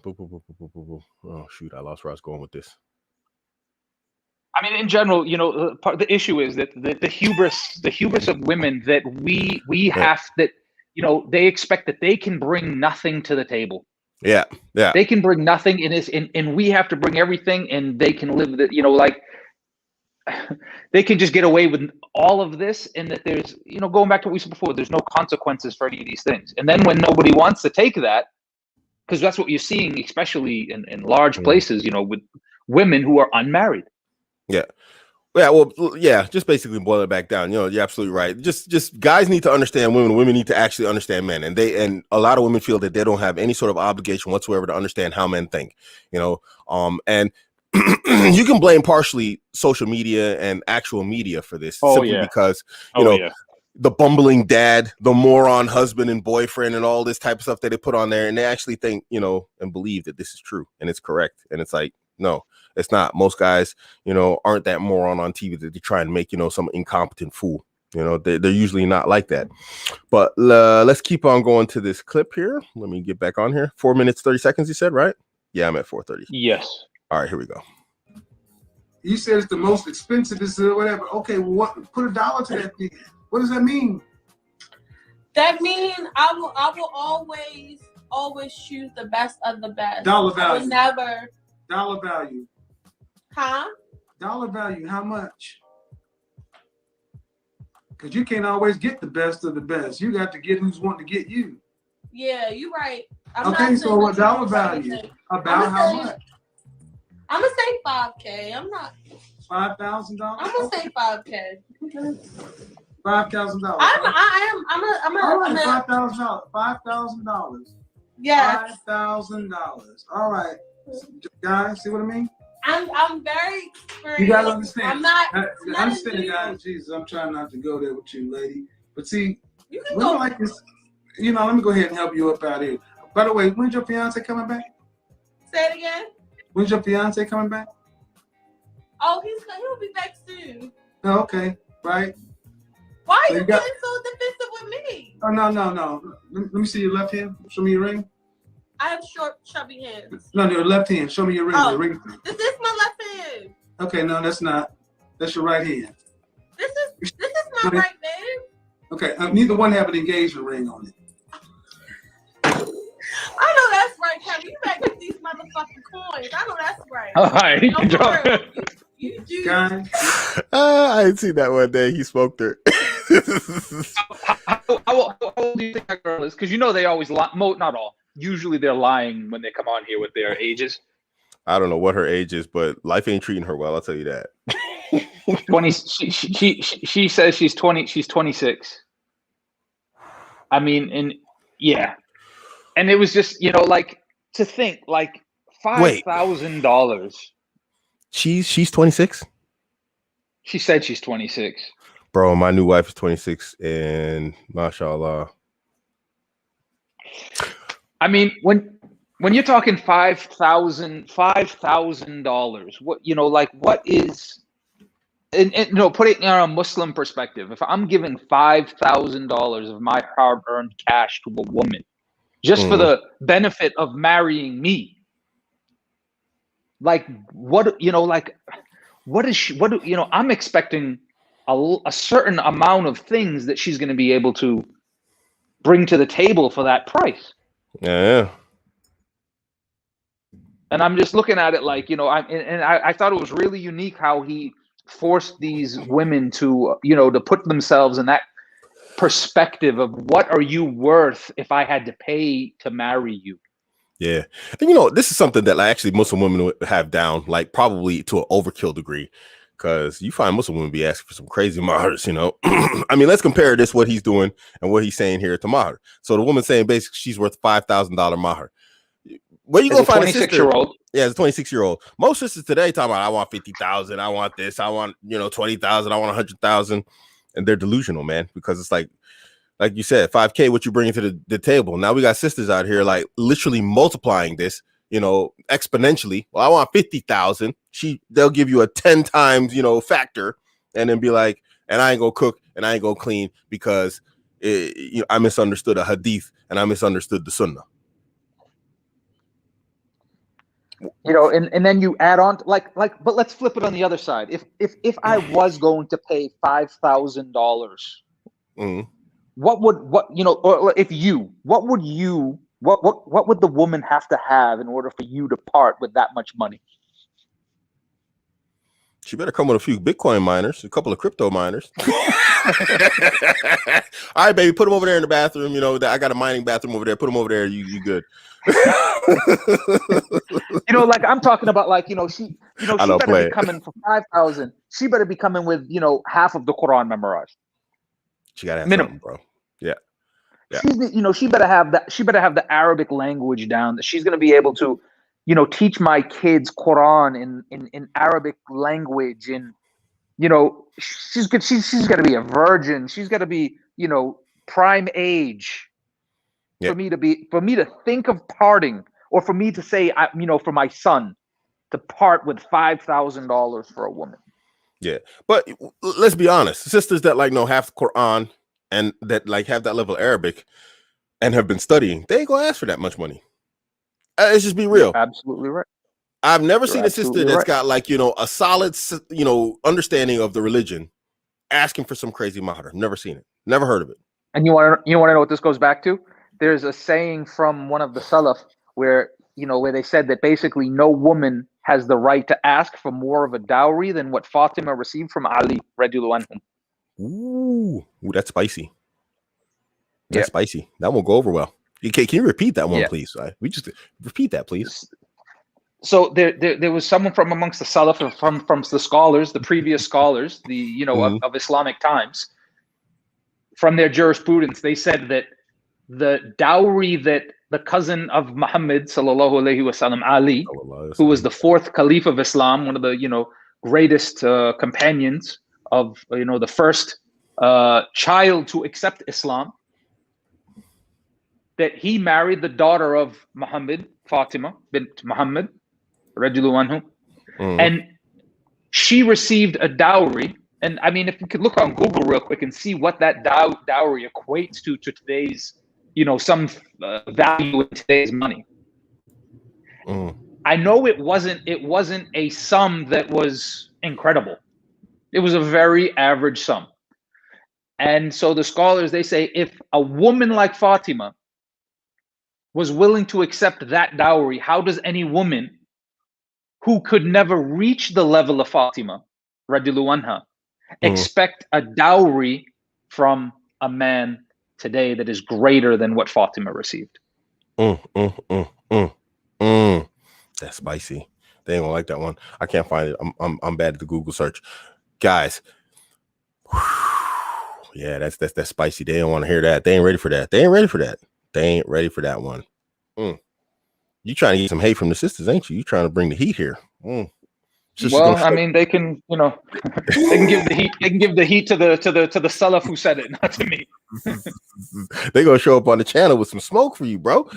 Oh, shoot, I lost where I was going with this. I mean, in general, part of the issue is that the hubris of women that we have that, they expect that they can bring nothing to the table. Yeah. They can bring nothing in this, and we have to bring everything, and they can live that, like they can just get away with all of this, and that there's, going back to what we said before, there's no consequences for any of these things. And then when nobody wants to take that, because that's what you're seeing, especially in large places, with women who are unmarried. Yeah. Well, yeah, just basically boil it back down. You're absolutely right. Just guys need to understand women. Women need to actually understand men. And a lot of women feel that they don't have any sort of obligation whatsoever to understand how men think, and you can blame partially social media and actual media for this because, the bumbling dad, the moron husband and boyfriend and all this type of stuff that they put on there. And they actually think, and believe that this is true and it's correct. And it's like, no, it's not. Most guys, aren't that moron on TV that they try and make, some incompetent fool. They're usually not like that. But let's keep on going to this clip here. Let me get back on here. 4 minutes, 30 seconds, you said, right? Yeah, I'm at 4:30. Yes. All right, here we go. You said it's the most expensive, is whatever. Okay, well, put $1 to that thing. What does that mean? That means I will always choose the best of the best. Dollar value. I would never. Dollar value. Huh? Dollar value, how much? Because you can't always get the best of the best. You got to get who's wanting to get you. Yeah, you're right. Okay, so what dollar value? About how much? I'm going to say $5K. I'm not. $5,000? I'm going to say $5K. $5,000. I'm all right, $5,000. $5,000. Yeah. $5,000. All right. Guys, see what I mean? I'm very experienced. You gotta understand. I'm not. Understand, guys. Jesus, I'm trying not to go there with you, lady. But see, you can go like this. Let me go ahead and help you up out here. By the way, when's your fiance coming back? Say it again. When's your fiance coming back? Oh, he'll be back soon. Oh, okay, right. Why are you getting so defensive with me? Oh no. Let me see your left hand. Show me your ring. I have short, chubby hands. No, your left hand. Show me your ring. Oh. Your ring. This is my left hand. Okay, no, that's not. That's your right hand. This is my right hand. Okay, neither one have an engagement ring on it. I know that's right, Kevin. You better get these motherfucking coins. I know that's right. All right. You do. Guys, I didn't see that one day. He smoked her. How old do you think that girl is? Because you know they always lie. Not all. Usually they're lying when they come on here with their ages. I don't know what her age is, but life ain't treating her well. I'll tell you that. 20. She says she's 20. She's 26. I mean, and yeah, and it was just like to think like $5,000. She's 26. She said she's 26. Bro, my new wife is 26, and mashallah. I mean, when you're talking $5,000, what is, and no, put it in a Muslim perspective. If I'm giving $5,000 of my hard-earned cash to a woman just for the benefit of marrying me, what is she? I'm expecting a certain amount of things that she's going to be able to bring to the table for that price. Yeah. And I'm just looking at it I thought it was really unique how he forced these women to, to put themselves in that perspective of what are you worth if I had to pay to marry you. Yeah. And this is something that actually Muslim women would have down, probably to an overkill degree, because you find Muslim women be asking for some crazy mahars, I mean, let's compare this, what he's doing and what he's saying here to mahar. So the woman's saying basically she's worth $5,000 mahar. Where you gonna find a 26-year-old? Yeah, it's a 26-year-old. Most sisters today talking about I want 50,000, I want this, I want 20,000, I want 100,000, and they're delusional, man, because it's like you said, 5K, what you bring to the table. Now we got sisters out here literally multiplying this, exponentially. Well, I want 50,000. They'll give you a 10 times, factor, and then be like, and I ain't gonna cook and I ain't gonna clean because I misunderstood a hadith and I misunderstood the sunnah. And then you add on but let's flip it on the other side. If I was going to pay $5,000, what would the woman have to have in order for you to part with that much money? She better come with a few Bitcoin miners, a couple of crypto miners. All right, baby, put them over there in the bathroom. I got a mining bathroom over there. Put them over there. You good. I'm talking about she better be coming for 5,000. She better be coming with half of the Quran memorized. She gotta have minimum, bro. Yeah. She better have that. She better have the Arabic language down. That she's going to be able to, teach my kids Quran in Arabic language. And she's got to be a virgin. She's got to be prime age for me to think of parting, or for me to say for my son to part with $5,000 for a woman. Yeah, but let's be honest, sisters that know half the Quran and that have that level of Arabic and have been studying, they ain't gonna ask for that much money. Let's just be real. You're absolutely right. I've never seen a sister that's got a solid understanding of the religion asking for some crazy mahar. Never seen it. Never heard of it. And you want to know what this goes back to? There's a saying from one of the Salaf where they said that basically no woman has the right to ask for more of a dowry than what Fatima received from Ali radhiyallahu anhu. Ooh, that's spicy. That's spicy. That won't go over well. Can you repeat that one, please? We just repeat that, please. So there was someone from amongst the Salaf, from the scholars, the previous scholars, of Islamic times, from their jurisprudence, they said that the dowry that the cousin of Muhammad sallallahu alaihi wasallam, Ali, who was the fourth caliph of Islam, one of the greatest companions of the first child to accept Islam, that he married the daughter of Muhammad, Fatima bint Muhammad radhiyallahu anhu, and she received a dowry. And I mean, if you could look on Google real quick and see what that dowry equates to today's some value in today's money. I know it wasn't a sum that was incredible. It was a very average sum. And so the scholars, they say, if a woman like Fatima was willing to accept that dowry, how does any woman who could never reach the level of Fatima, radiallahu anha, expect a dowry from a man today that is greater than what Fatima received? That's spicy. They ain't gonna like that one. I can't find it. I'm bad at the Google search, guys. Yeah, that's spicy. They don't want to hear that. They ain't ready for that. They ain't ready for that. They ain't ready for that one. You trying to get some hate from the sisters, ain't you? You trying to bring the heat here. Well, I mean, they can, you know, they can give the heat. They can give the heat to the Salaf who said it, not to me. They gonna show up on the channel with some smoke for you, bro.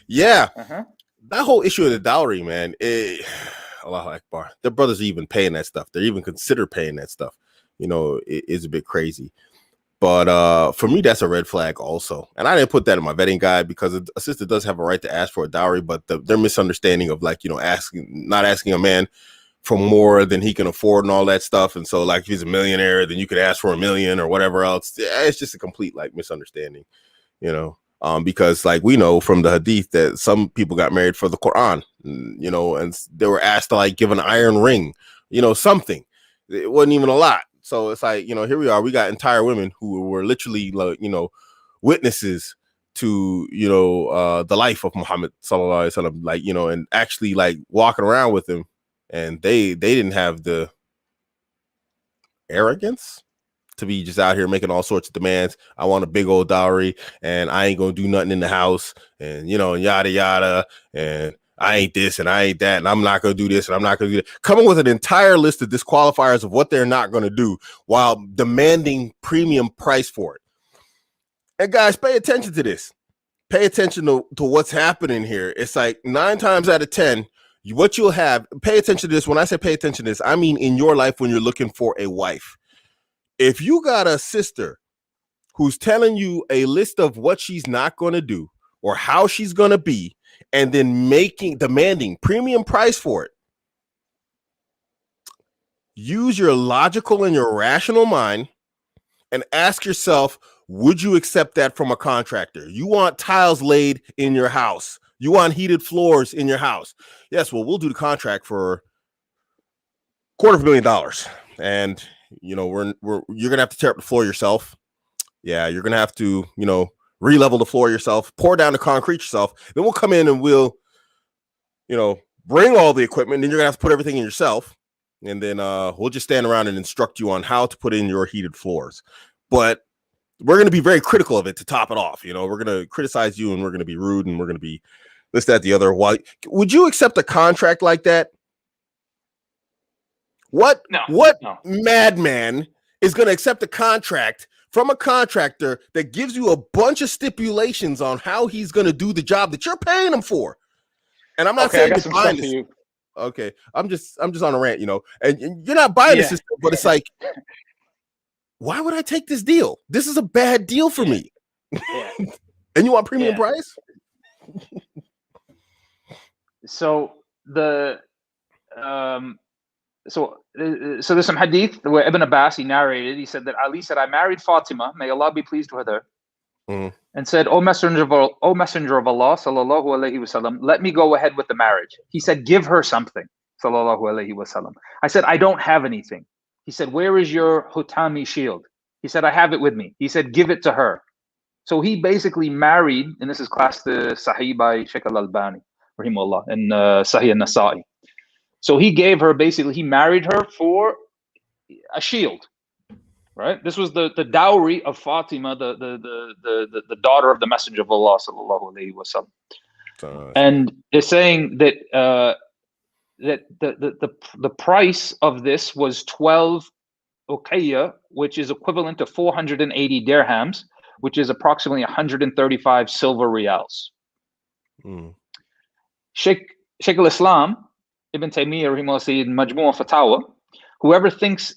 Yeah, that whole issue of the dowry, man. Allahu Akbar. The brothers are even paying that stuff. They're even consider paying that stuff. You know, it's a bit crazy. But for me, that's a red flag also. And I didn't put that in my vetting guide because a sister does have a right to ask for a dowry, but their misunderstanding of, like, you know, not asking a man for more than he can afford and all that stuff. And so, like, if he's a millionaire, then you could ask for $1 million or whatever else. It's just a complete, like, misunderstanding, you know, because, like, we know from the hadith that some people got married for the Quran, you know, and they were asked to, like, give an iron ring, you know, something. It wasn't even a lot. So it's like, you know, here we are. We got entire women who were literally, like, you know, witnesses to, you know, the life of Muhammad sallallahu alaihi wasallam, like, you know, and actually, like, walking around with him, and they didn't have the arrogance to be just out here making all sorts of demands. I want a big old dowry, and I ain't gonna do nothing in the house, and, you know, yada yada, and I ain't this and I ain't that, and I'm not gonna do this and I'm not gonna do that. Coming with an entire list of disqualifiers of what they're not gonna do while demanding premium price for it. And guys, pay attention to this. Pay attention to what's happening here. It's like 9 times out of 10, what you'll have, pay attention to this. When I say pay attention to this, I mean in your life when you're looking for a wife. If you got a sister who's telling you a list of what she's not going to do or how she's going to be, and then demanding premium price for it, use your logical and your rational mind and ask yourself, would you accept that from a contractor? You want tiles laid in your house. You want heated floors in your house. Yes, well, we'll do the contract for $250,000. And, you know, you're gonna have to tear up the floor yourself. Yeah, you're gonna have to, you know, re-level the floor yourself, pour down the concrete yourself. Then we'll come in and we'll, you know, bring all the equipment. Then you're gonna have to put everything in yourself. And then we'll just stand around and instruct you on how to put in your heated floors. But we're going to be very critical of it to top it off. You know, we're going to criticize you, and we're going to be rude, and we're going to be this, that, the other. Why would you accept a contract like that? What madman is going to accept a contract from a contractor that gives you a bunch of stipulations on how he's going to do the job that you're paying him for? And I'm not saying you're buying this. Okay, I'm just on a rant, you know, and you're not buying the system, but it's like, why would I take this deal? This is a bad deal for me. And you want premium price? So there's some hadith where Ibn Abbas, he narrated, he said that Ali said, I married Fatima, may Allah be pleased with her, and said, O Messenger of Allah, sallallahu alaihi wasallam, let me go ahead with the marriage. He said, give her something, sallallahu alaihi wasallam. I said, I don't have anything. He said, where is your Hutami shield? He said, I have it with me. He said, give it to her. So he basically married, and this is classed the Sahih by Sheikh Al-Albani, rahimahullah, and Sahih al-Nasa'i. So he gave her, basically, he married her for a shield, right? This was the dowry of Fatima, the daughter of the Messenger of Allah, sallallahu alaihi wasallam. And they're saying that that the price of this was 12 uqiyya, which is equivalent to 480 dirhams, which is approximately 135 silver reals. Sheikh al-Islam Ibn Taymiyyah rahimahullah said in Majmu' Fatawa, whoever thinks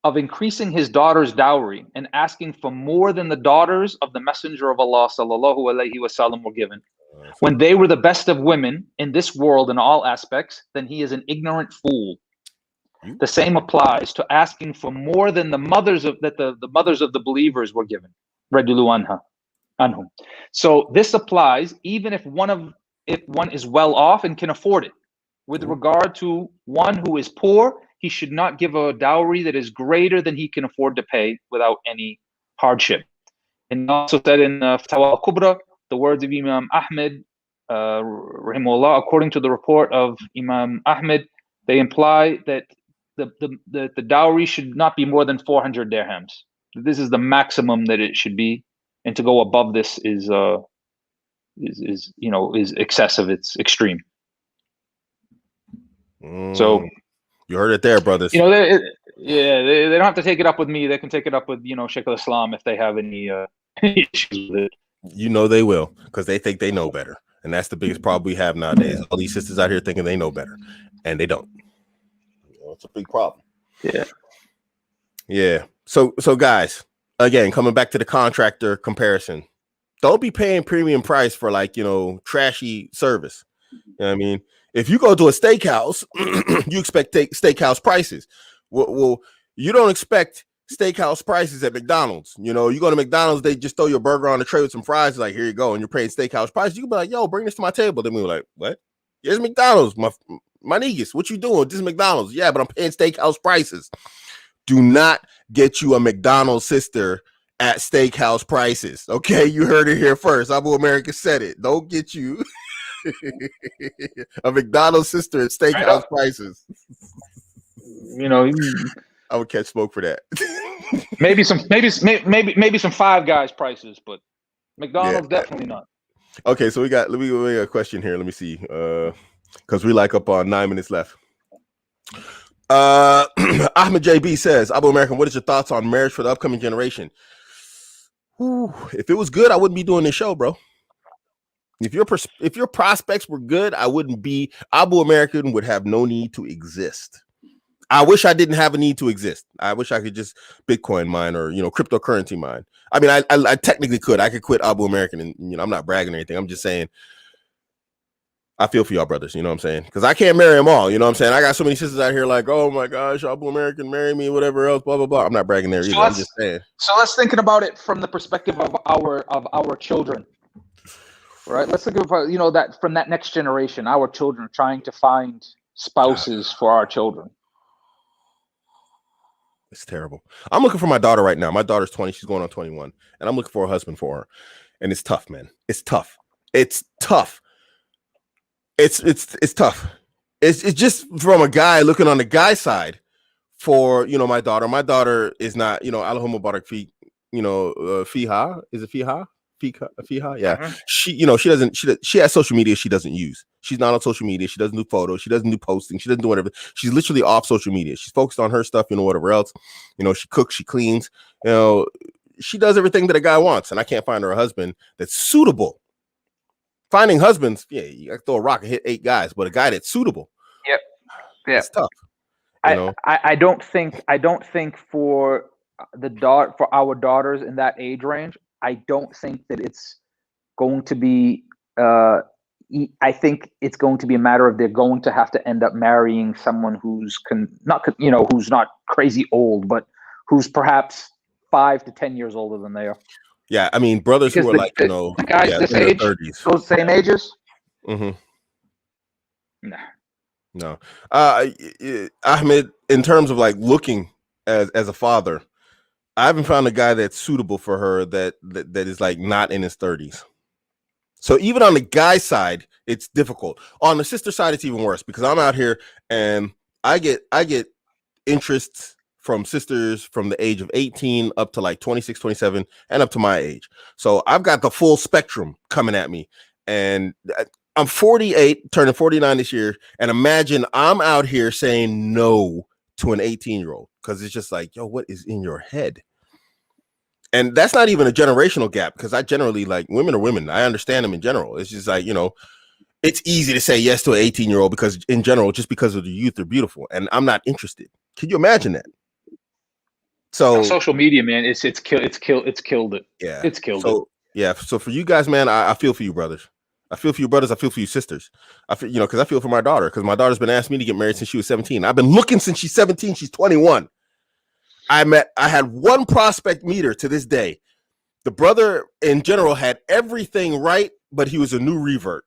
of increasing his daughter's dowry and asking for more than the daughters of the Messenger of Allah sallallahu alaihi wasallam were given, When they were the best of women in this world in all aspects, then he is an ignorant fool. The same applies to asking for more than the mothers of the mothers of the believers were given. Radulu anhum. So this applies even if one is well off and can afford it. With regard to one who is poor, he should not give a dowry that is greater than he can afford to pay without any hardship. And also said in Fatawa al-Kubra, the words of Imam Ahmed, rahimahullah, according to the report of Imam Ahmed, they imply that the dowry should not be more than 400 dirhams. This is the maximum that it should be, and to go above this is excessive. It's extreme. So you heard it there, brothers. They don't have to take it up with me. They can take it up with Sheikh al-Islam if they have any issues with it. They will, because they think they know better, and that's the biggest problem we have nowadays. All these sisters out here thinking they know better, and they don't. It's a big problem. Yeah. So guys, again, coming back to the contractor comparison, don't be paying premium price for trashy service. You know what I mean? If you go to a steakhouse, you expect steakhouse prices. Well, you don't expect steakhouse prices at McDonald's. You go to McDonald's, they just throw your burger on the tray with some fries, like, here you go, and you're paying steakhouse prices. You can be like, yo, bring this to my table. Then we were like, what? Here's McDonald's, my niggas. What you doing? This is McDonald's. Yeah, but I'm paying steakhouse prices. Do not get you a McDonald's sister at steakhouse prices. Okay, you heard it here first. Abuamerican said it. Don't get you a McDonald's sister at steakhouse prices. I would catch smoke for that. maybe some Five Guys prices, but McDonald's definitely not. Okay, so we got a question here. Let me see. Because we up on 9 minutes left. Ahmed JB says, Abuamerican, what is your thoughts on marriage for the upcoming generation? If it was good, I wouldn't be doing this show, bro. If your prospects were good, I wouldn't be. Abuamerican would have no need to exist. I wish I didn't have a need to exist. I wish I could just Bitcoin mine or cryptocurrency mine. I mean, I technically could. I could quit Abuamerican, and I'm not bragging or anything. I'm just saying I feel for y'all brothers. You know what I'm saying? Because I can't marry them all. You know what I'm saying? I got so many sisters out here like, oh my gosh, Abuamerican, marry me, whatever else, blah blah blah. I'm not bragging there either. I'm just saying. So let's thinking about it from the perspective of our children. Right. Let's think about that from that next generation, our children trying to find spouses for our children. It's terrible. I'm looking for my daughter right now. My daughter's 20. She's going on 21, and I'm looking for a husband for her. And it's tough, man. It's tough. It's tough. It's tough. It's just from a guy looking on the guy side for my daughter. My daughter is not Allahumma barak fi fiha. Is it fiha? Fiha, yeah. She has social media she doesn't use. She's not on social media. She doesn't do photos. She doesn't do posting. She doesn't do whatever. She's literally off social media. She's focused on her stuff, whatever else. She cooks, she cleans, she does everything that a guy wants. And I can't find her a husband that's suitable. Finding husbands, you got to throw a rock and hit 8 guys, but a guy that's suitable. Yep. Yeah. It's tough. I don't think for our daughters in that age range, I don't think that it's going to be. I think it's going to be a matter of they're going to have to end up marrying someone who's who's not crazy old, but who's perhaps 5 to 10 years older than they are. Yeah, I mean, brothers who are the guys this age, 30s. Those same ages. Mm-hmm. No. Ahmed, in terms of looking as a father, I haven't found a guy that's suitable for her that is not in his 30s. So even on the guy side, it's difficult. On the sister side, it's even worse because I'm out here and I get interests from sisters from the age of 18 up to 26, 27 and up to my age. So I've got the full spectrum coming at me. And I'm 48, turning 49 this year. And imagine I'm out here saying no to an 18-year-old because it's just yo, what is in your head? And that's not even a generational gap because I generally women are women. I understand them in general. It's just it's easy to say yes to an 18-year-old because in general, just because of the youth, they're beautiful. And I'm not interested. Can you imagine that? So social media, man, it's killed it. Yeah. It's killed it. Yeah. So for you guys, man, I feel for you, brothers. I feel for you brothers. I feel for you sisters. I feel, because I feel for my daughter, because my daughter's been asking me to get married since she was 17. I've been looking since she's 17. She's 21. I had one prospect meet her to this day. The brother in general had everything right, but he was a new revert,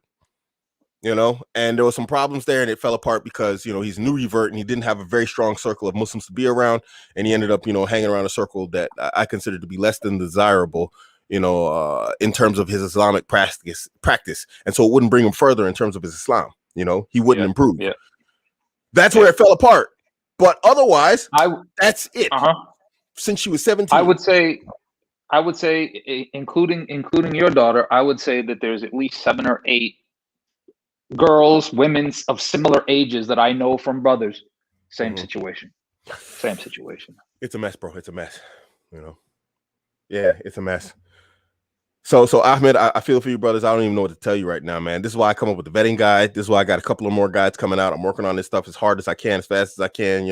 and there was some problems there, and it fell apart because, he's a new revert and he didn't have a very strong circle of Muslims to be around. And he ended up, hanging around a circle that I consider to be less than desirable, in terms of his Islamic practice. And so it wouldn't bring him further in terms of his Islam. He wouldn't improve. Yeah. That's where it fell apart. But otherwise, that's it. Since she was 17. I would say, including your daughter, I would say that there's at least 7 or 8 women of similar ages that I know from brothers. Same situation. It's a mess, bro. It's a mess. Yeah, it's a mess. So Ahmed, I feel for you brothers. I don't even know what to tell you right now, man. This is why I come up with the vetting guide. This is why I got a couple of more guides coming out. I'm working on this stuff as hard as I can, as fast as I can,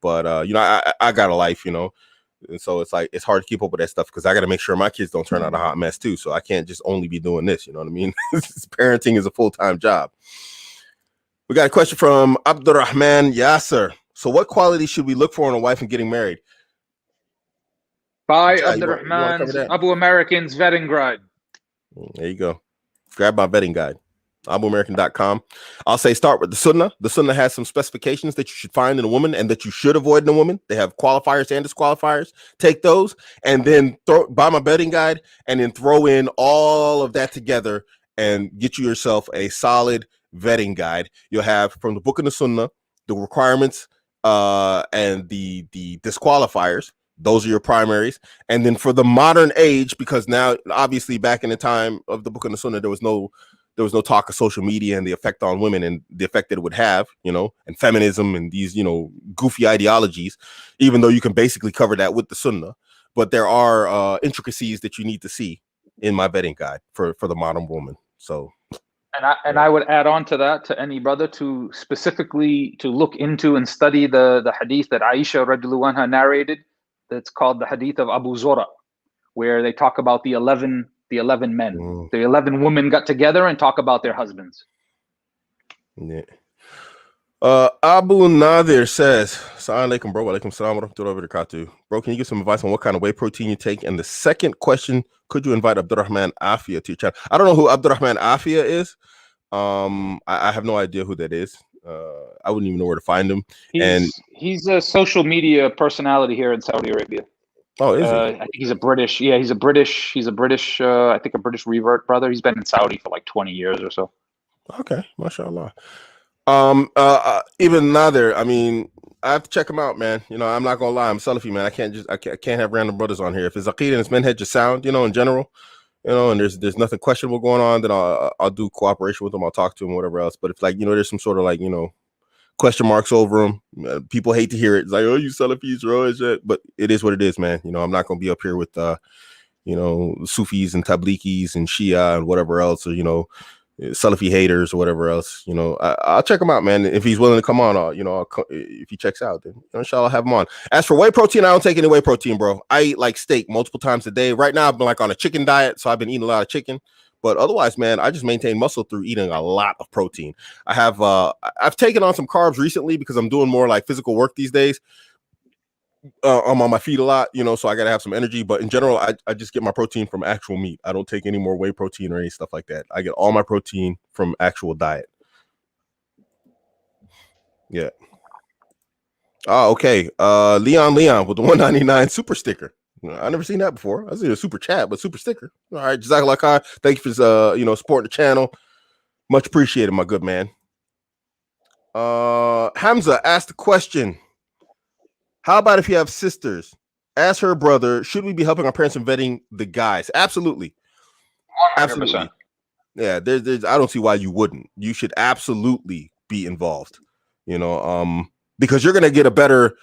but I got a life, and so it's like, it's hard to keep up with that stuff because I got to make sure my kids don't turn out a hot mess too. So I can't just only be doing this. You know what I mean? Parenting is a full-time job. We got a question from Abdurrahman Yasser. So what quality should we look for in a wife and getting married? By Abdurrahman's Abuamerican's vetting guide. There you go. Grab my vetting guide. Abuamerican.com. I'll say start with the Sunnah. The Sunnah has some specifications that you should find in a woman and that you should avoid in a woman. They have qualifiers and disqualifiers. Take those and then buy my vetting guide and then throw in all of that together and get yourself a solid vetting guide. You'll have from the book and the Sunnah, the requirements and the disqualifiers. Those are your primaries. And then for the modern age, because now obviously back in the time of the book and the Sunnah, there was no talk of social media and the effect on women and the effect that it would have, and feminism and these, goofy ideologies, even though you can basically cover that with the Sunnah. But there are intricacies that you need to see in my vetting guide for the modern woman. So. And I would add on to that, to any brother, to specifically to look into and study the hadith that Aisha radiallahu anha narrated. That's called the hadith of Abu Zura, where they talk about the 11 men. The 11 women got together and talk about their husbands. Yeah. Abu Nadir says, Assalamu alaikum, bro. Walaikum salam wa rahmatullahi wa barakatuh. Bro, can you give some advice on what kind of whey protein you take? And the second question, could you invite Abdurrahman Afia to your channel? I don't know who Abdurrahman Afia is. I have no idea who that is. I wouldn't even know where to find him. He's a social media personality here in Saudi Arabia. Oh, is he? I think he's a British. Yeah, he's a British. I think a British revert brother. He's been in Saudi for like 20 years or so. Okay, mashallah. Even Nadir, I mean, I have to check him out, man. I'm not gonna lie, I'm Salafi, man. I can't have random brothers on here. If his aqeedah and his manhaj is sound, in general, and there's nothing questionable going on, then I'll do cooperation with him. I'll talk to him, whatever else. But if there's some sort of question marks over him, people hate to hear it. It's like, oh, you Salafis, bro, shit. But it is what it is, man. I'm not gonna be up here with Sufis and Tabligis and Shia and whatever else, or Salafi haters or whatever else. I'll check him out, man. If he's willing to come on, if he checks out, then inshallah I'll have him on. As for whey protein, I don't take any whey protein, bro. I eat like steak multiple times a day. Right now I've been on a chicken diet, so I've been eating a lot of chicken. But otherwise, man, I just maintain muscle through eating a lot of protein. I've taken on some carbs recently because I'm doing more like physical work these days. I'm on my feet a lot, so I got to have some energy. But in general, I just get my protein from actual meat. I don't take any more whey protein or any stuff like that. I get all my protein from actual diet. Yeah. Oh, okay. Leon with the 199 super sticker. I never seen that before. I seen a super chat, but super sticker. All right, Jazakallah khair. Thank you for supporting the channel. Much appreciated, my good man. Hamza asked the question: how about if you have sisters? Ask her brother, should we be helping our parents in vetting the guys? Absolutely. 100%. Absolutely. Yeah, there's I don't see why you wouldn't. You should absolutely be involved. Because you're gonna get a better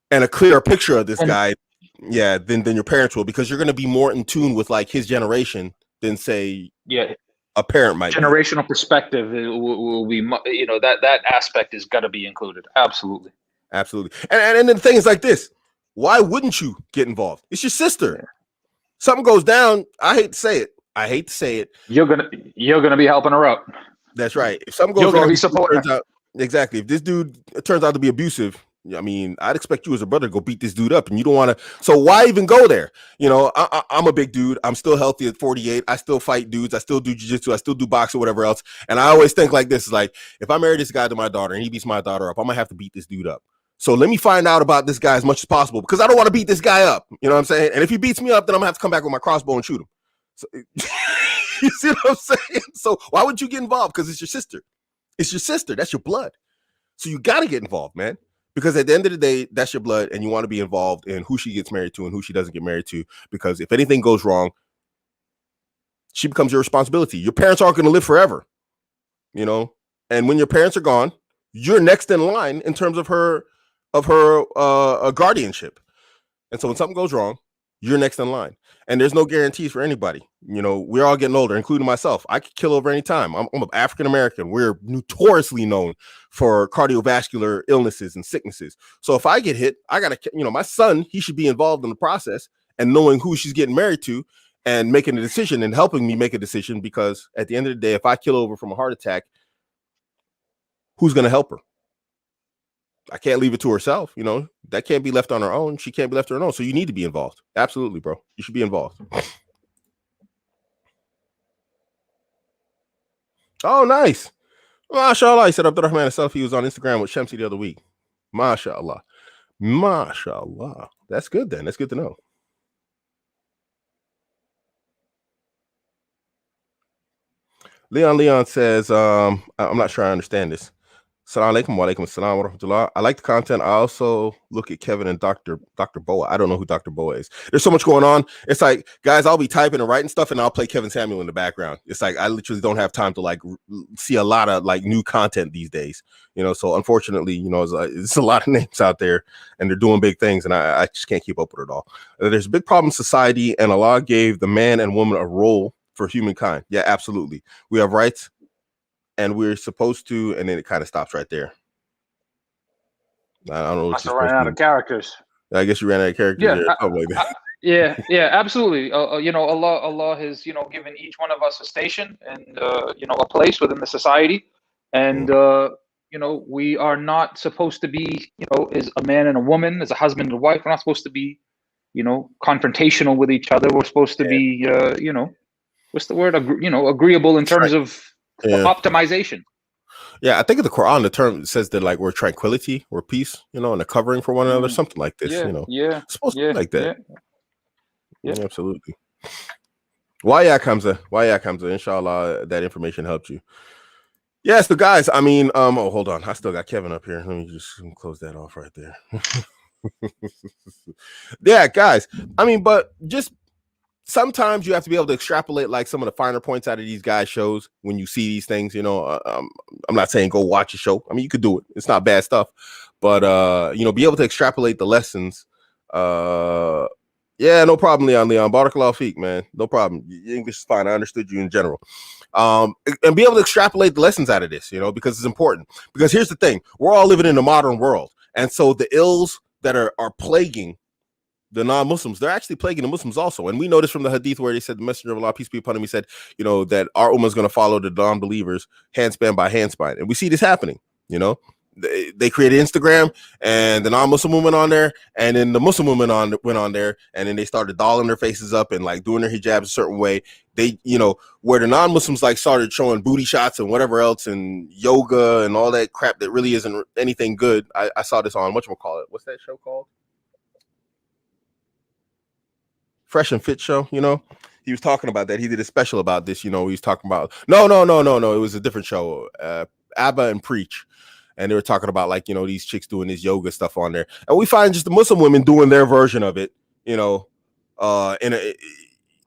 and a clearer picture of this guy. Yeah, than your parents will, because you're going to be more in tune with like his generation than say a parent might. Generational perspective will be, that aspect is got to be included. Absolutely. And the thing is like this: why wouldn't you get involved? It's your sister. Something goes down. I hate to say it. I hate to say it. You're gonna be helping her out. That's right. If something goes You're wrong, gonna be supporting her. exactly. If this dude turns out to be abusive, I mean, I'd expect you as a brother to go beat this dude up, and you don't want to. So why even go there? You know, I'm a big dude. I'm still healthy at 48. I still fight dudes. I still do jiu-jitsu. I still do boxing, whatever else. And I always think like this: is like, if I marry this guy to my daughter and he beats my daughter up, I'm gonna have to beat this dude up. So let me find out about this guy as much as possible because I don't want to beat this guy up. You know what I'm saying? And if he beats me up, then I'm gonna have to come back with my crossbow and shoot him. So, you see what I'm saying? So why would you get involved? Because it's your sister. It's your sister. That's your blood. So you got to get involved, man. Because at the end of the day, that's your blood, and you want to be involved in who she gets married to and who she doesn't get married to. Because if anything goes wrong, she becomes your responsibility. Your parents aren't going to live forever, you know. And when your parents are gone, you're next in line in terms of her guardianship. And so when something goes wrong, you're next in line. And there's no guarantees for anybody. You know, we're all getting older, including myself. I could kill over any time. I'm an African-American. We're notoriously known for cardiovascular illnesses and sicknesses. So if I get hit, I got to, you know, my son, he should be involved in the process and knowing who she's getting married to and making a decision and helping me make a decision, because at the end of the day, if I kill over from a heart attack, who's going to help her? I can't leave it to herself. You know, that can't be left on her own. She can't be left on her own. So you need to be involved. Absolutely, bro. You should be involved. Oh, nice. MashaAllah. He said Abdurrahman himself, he was on Instagram with Shamsi the other week. MashaAllah. MashaAllah. That's good then. That's good to know. Leon says, I'm not sure I understand this. Assalamu alaikum wa alaikum assalam wa rahmatullah. I like the content. I also look at Kevin and Dr. Boa. I don't know who Dr. Boa is. There's so much going on. It's like, guys, I'll be typing and writing stuff and I'll play Kevin Samuel in the background. It's like, I literally don't have time to like see a lot of like new content these days, you know? So unfortunately, you know, it's a lot of names out there and they're doing big things and I just can't keep up with it all. There's a big problem in society, and Allah gave the man and woman a role for humankind. Yeah, absolutely. We have rights. And we're supposed to, and then it kind of stops right there. I don't know. I ran out of characters. I guess you ran out of characters. Yeah, yeah, absolutely. You know, Allah has, you know, given each one of us a station and you know, a place within the society, and you know, we are not supposed to be, you know, as a man and a woman, as a husband and a wife. We're not supposed to be, you know, confrontational with each other. We're supposed to be, you know, what's the word? You know, agreeable in terms of optimization. Yeah, I think in the Quran the term says that like we're tranquility, we're peace, you know, and a covering for one another, something like this. You know, it's supposed to be like that. Yeah, absolutely. Why Hamza, inshallah that information helped you. Yes, the guys. I mean, oh, hold on, I still got Kevin up here. Let me just close that off right there. Yeah, guys. I mean, but just sometimes you have to be able to extrapolate like some of the finer points out of these guys' shows when you see these things, you know. I'm not saying go watch a show. I mean, you could do it. It's not bad stuff. But, you know, be able to extrapolate the lessons. Yeah, no problem, Leon. Barakallahu feek, man. No problem. Your English is fine. I understood you in general. And be able to extrapolate the lessons out of this, you know, because it's important. Because here's the thing. We're all living in a modern world. And so the ills that are plaguing the non-Muslims, they're actually plaguing the Muslims also. And we know this from the hadith where they said the Messenger of Allah, peace be upon him, he said, you know, that our ummah is going to follow the non-believers handspan by handspan. And we see this happening, you know. They created Instagram and the non-Muslim woman on there, and then the Muslim woman went on there, and then they started dolling their faces up and like doing their hijabs a certain way. They, you know, where the non-Muslims like started showing booty shots and whatever else and yoga and all that crap that really isn't anything good. I saw this on whatchamacallit. What's that show called? Fresh and Fit show, you know. He was talking about that. He did a special about this, you know. He was talking about no. It was a different show. Abba and Preach. And they were talking about like, you know, these chicks doing this yoga stuff on there. And we find just the Muslim women doing their version of it, you know.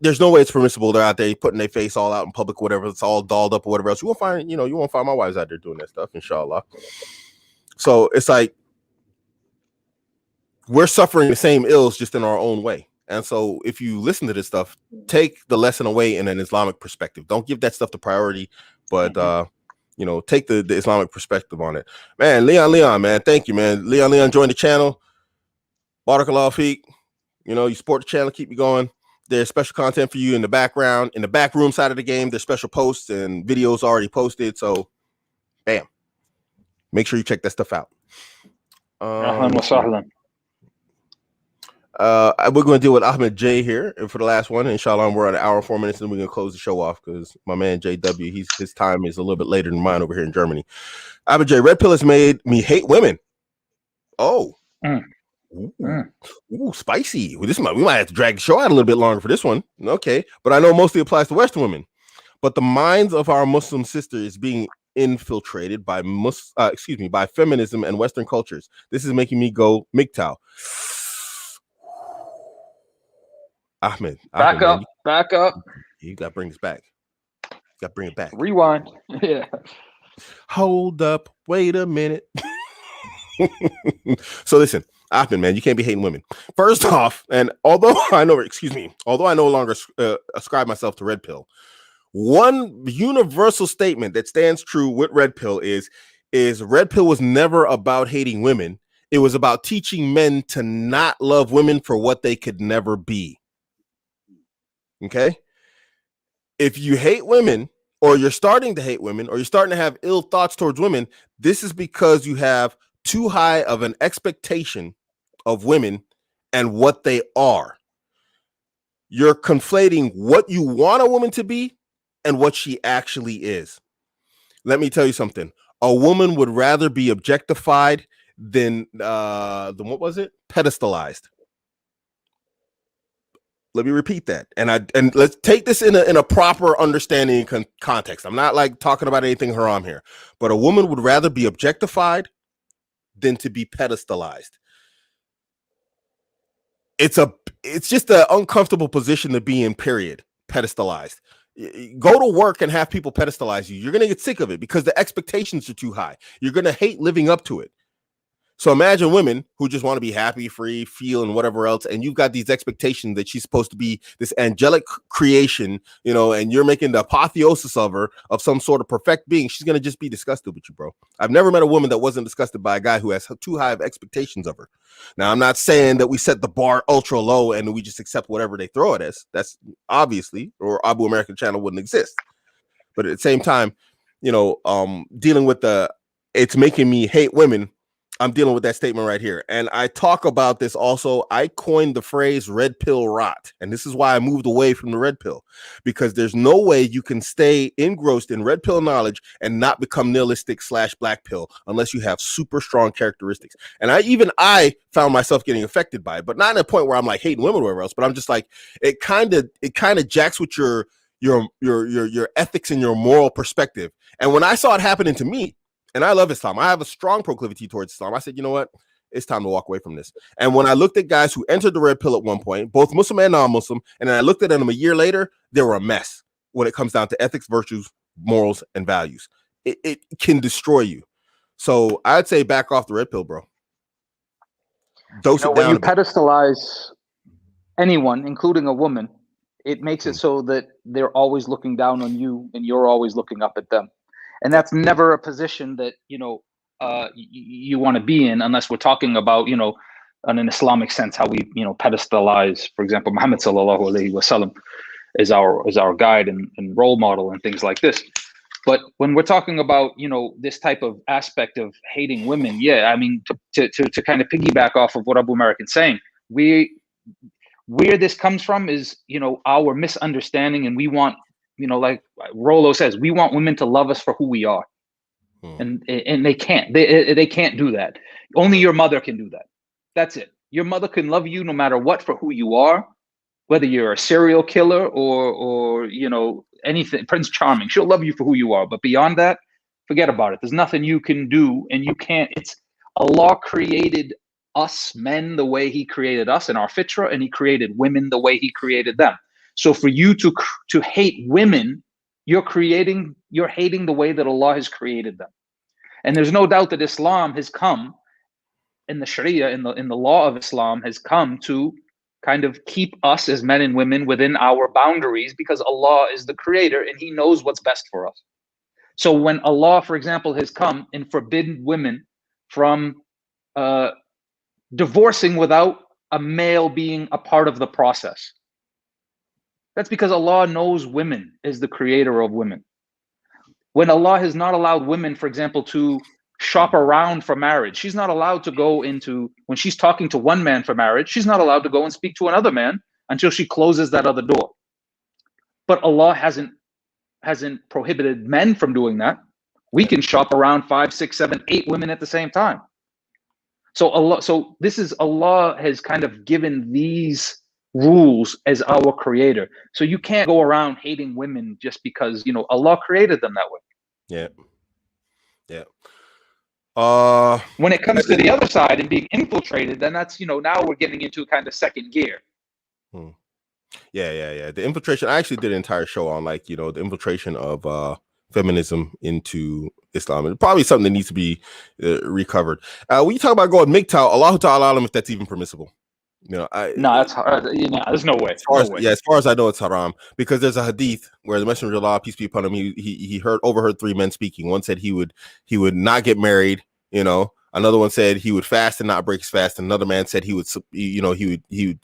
There's no way it's permissible. They're out there putting their face all out in public, whatever. It's all dolled up or whatever else. You won't find my wives out there doing that stuff, inshallah. So it's like we're suffering the same ills just in our own way. And so if you listen to this stuff, take the lesson away in an Islamic perspective. Don't give that stuff the priority, but you know, take the Islamic perspective on it. Man, Leon, man, thank you, man. Leon joined the channel. Barakallahu feek. You know, you support the channel, keep me going. There's special content for you in the background, in the back room side of the game. There's special posts and videos already posted. So, bam, make sure you check that stuff out. Ahlan wa sahlan. We're going to deal with Ahmed J here for the last one. Inshallah, we're at an hour and 4 minutes, and we're going to close the show off because my man JW, his time is a little bit later than mine over here in Germany. Ahmed J, red pill has made me hate women. Oh, Ooh, spicy. Well, we might have to drag the show out a little bit longer for this one. Okay, but I know mostly applies to Western women. But the minds of our Muslim sister is being infiltrated by by feminism and Western cultures. This is making me go MGTOW. Ahmed, back up, man, back up. You got to bring this back. Got to bring it back. Rewind. Yeah. Hold up. Wait a minute. So listen, Ahmed, man, you can't be hating women. First off, and although I no longer ascribe myself to red pill, one universal statement that stands true with red pill is red pill was never about hating women. It was about teaching men to not love women for what they could never be. Okay? If you hate women, or you're starting to hate women, or you're starting to have ill thoughts towards women, this is because you have too high of an expectation of women and what they are. You're conflating what you want a woman to be and what she actually is. Let me tell you something. A woman would rather be objectified than what was it? Pedestalized. Let me repeat that. And let's take this in a proper understanding and context. I'm not like talking about anything haram here, but a woman would rather be objectified than to be pedestalized. It's just an uncomfortable position to be in, period. Pedestalized. Go to work and have people pedestalize you. You're going to get sick of it because the expectations are too high. You're going to hate living up to it. So imagine women who just want to be happy, free, feel, and whatever else, and you've got these expectations that she's supposed to be this angelic creation, and you're making the apotheosis of her, of some sort of perfect being. She's going to just be disgusted with you, bro. I've never met a woman that wasn't disgusted by a guy who has too high of expectations of her. Now, I'm not saying that we set the bar ultra low and we just accept whatever they throw at us. That's obviously, or Abuamerican channel wouldn't exist. But at the same time, dealing with it's making me hate women. I'm dealing with that statement right here. And I talk about this also. I coined the phrase red pill rot. And this is why I moved away from the red pill, because there's no way you can stay engrossed in red pill knowledge and not become nihilistic / black pill unless you have super strong characteristics. And I found myself getting affected by it, but not at a point where I'm like hating women or whatever else, but I'm just like, it kind of jacks with your ethics and your moral perspective. And when I saw it happening to me, and I love Islam, I have a strong proclivity towards Islam, I said, you know what? It's time to walk away from this. And when I looked at guys who entered the red pill at one point, both Muslim and non-Muslim, and then I looked at them a year later, they were a mess when it comes down to ethics, virtues, morals, and values. It can destroy you. So I'd say back off the red pill, bro. Dose it down. When you pedestalize anyone, including a woman, it makes it so that they're always looking down on you and you're always looking up at them. And that's never a position that, you want to be in, unless we're talking about, in an Islamic sense, how we, pedestalize, for example, Muhammad sallallahu alaihi wasallam is our guide and role model and things like this. But when we're talking about, this type of aspect of hating women, yeah, I mean, to kind of piggyback off of what Abuamerican's saying, where this comes from is, our misunderstanding, and we want, like Rolo says, we want women to love us for who we are, and they can't. They can't do that. Only your mother can do that. That's it. Your mother can love you no matter what for who you are, whether you're a serial killer or anything. Prince Charming, she'll love you for who you are. But beyond that, forget about it. There's nothing you can do, and you can't. It's Allah created us men the way He created us in our fitra, and He created women the way He created them. So for you to hate women, you're hating the way that Allah has created them. And there's no doubt that Islam has come, in the Sharia, in the law of Islam, has come to kind of keep us as men and women within our boundaries, because Allah is the creator and He knows what's best for us. So when Allah, for example, has come and forbidden women from divorcing without a male being a part of the process, That's because Allah knows women, is the creator of women. When Allah has not allowed women, for example, to shop around for marriage, she's not allowed to go into, when she's talking to one man for marriage, she's not allowed to go and speak to another man until she closes that other door. But Allah hasn't prohibited men from doing that. We can shop around 5, 6, 7, 8 women at the same time. So Allah has kind of given these rules as our creator. So you can't go around hating women just because, you know, Allah created them that way. Yeah. When it comes to the other side and being infiltrated, then that's, you know, now we're getting into kind of second gear. Yeah. The infiltration. I actually did an entire show on, like, you know, the infiltration of feminism into Islam. It's probably something that needs to be recovered. When you talk about going MGTOW, Allahu Ta'ala alam if that's even permissible. You know, that's hard. There's no way. As far as I know, it's haram, because there's a hadith where the Messenger of Allah, peace be upon him, he overheard 3 men speaking. One said he would not get married. You know, another one said he would fast and not break his fast. Another man said he would